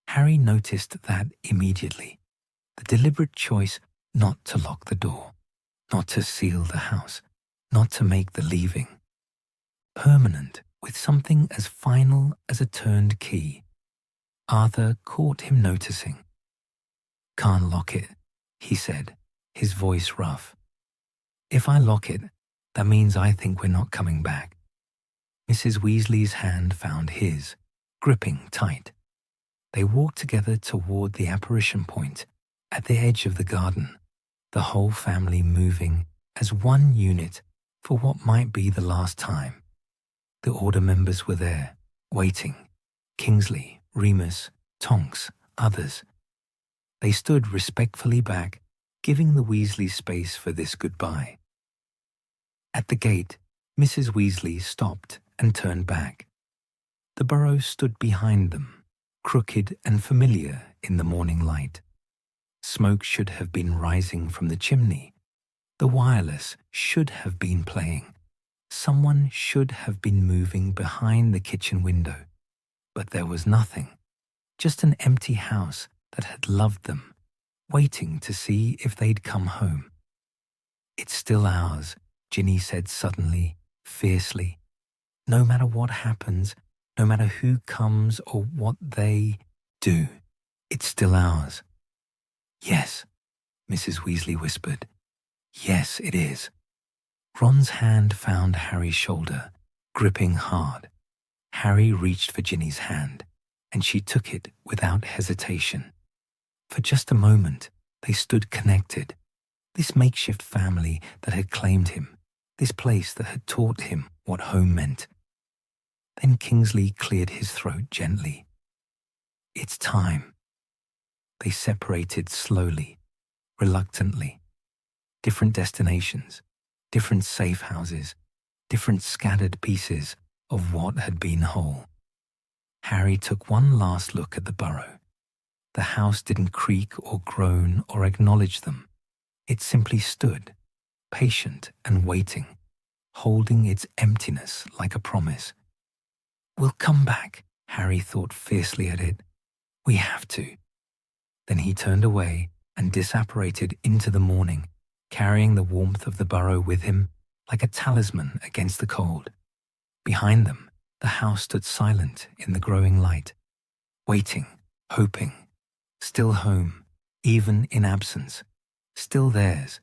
Harry noticed that immediately. The deliberate choice not to lock the door, not to seal the house, not to make the leaving. Permanent, with something as final as a turned key. Arthur caught him noticing. "Can't lock it," he said, his voice rough. "If I lock it, that means I think we're not coming back." Mrs. Weasley's hand found his, gripping tight. They walked together toward the apparition point, at the edge of the garden, the whole family moving as one unit for what might be the last time. The Order members were there, waiting. Kingsley, Remus, Tonks, others. They stood respectfully back, giving the Weasleys space for this goodbye. At the gate, Mrs. Weasley stopped and turned back. The burrow stood behind them, crooked and familiar in the morning light. Smoke should have been rising from the chimney. The wireless should have been playing. Someone should have been moving behind the kitchen window. But there was nothing. Just an empty house that had loved them, waiting to see if they'd come home. "It's still ours," Ginny said suddenly, fiercely. "No matter what happens, no matter who comes or what they do, it's still ours." "Yes," Mrs. Weasley whispered. "Yes, it is." Ron's hand found Harry's shoulder, gripping hard. Harry reached for Ginny's hand, and she took it without hesitation. For just a moment, they stood connected. This makeshift family that had claimed him, this place that had taught him what home meant. Then Kingsley cleared his throat gently. "It's time." They separated slowly, reluctantly. Different destinations, different safe houses, different scattered pieces of what had been whole. Harry took one last look at the burrow. The house didn't creak or groan or acknowledge them. It simply stood, patient and waiting, holding its emptiness like a promise. "We'll come back," Harry thought fiercely at it. "We have to." Then he turned away and disapparated into the morning, carrying the warmth of the burrow with him like a talisman against the cold. Behind them, the house stood silent in the growing light, waiting, hoping, still home, even in absence, still theirs,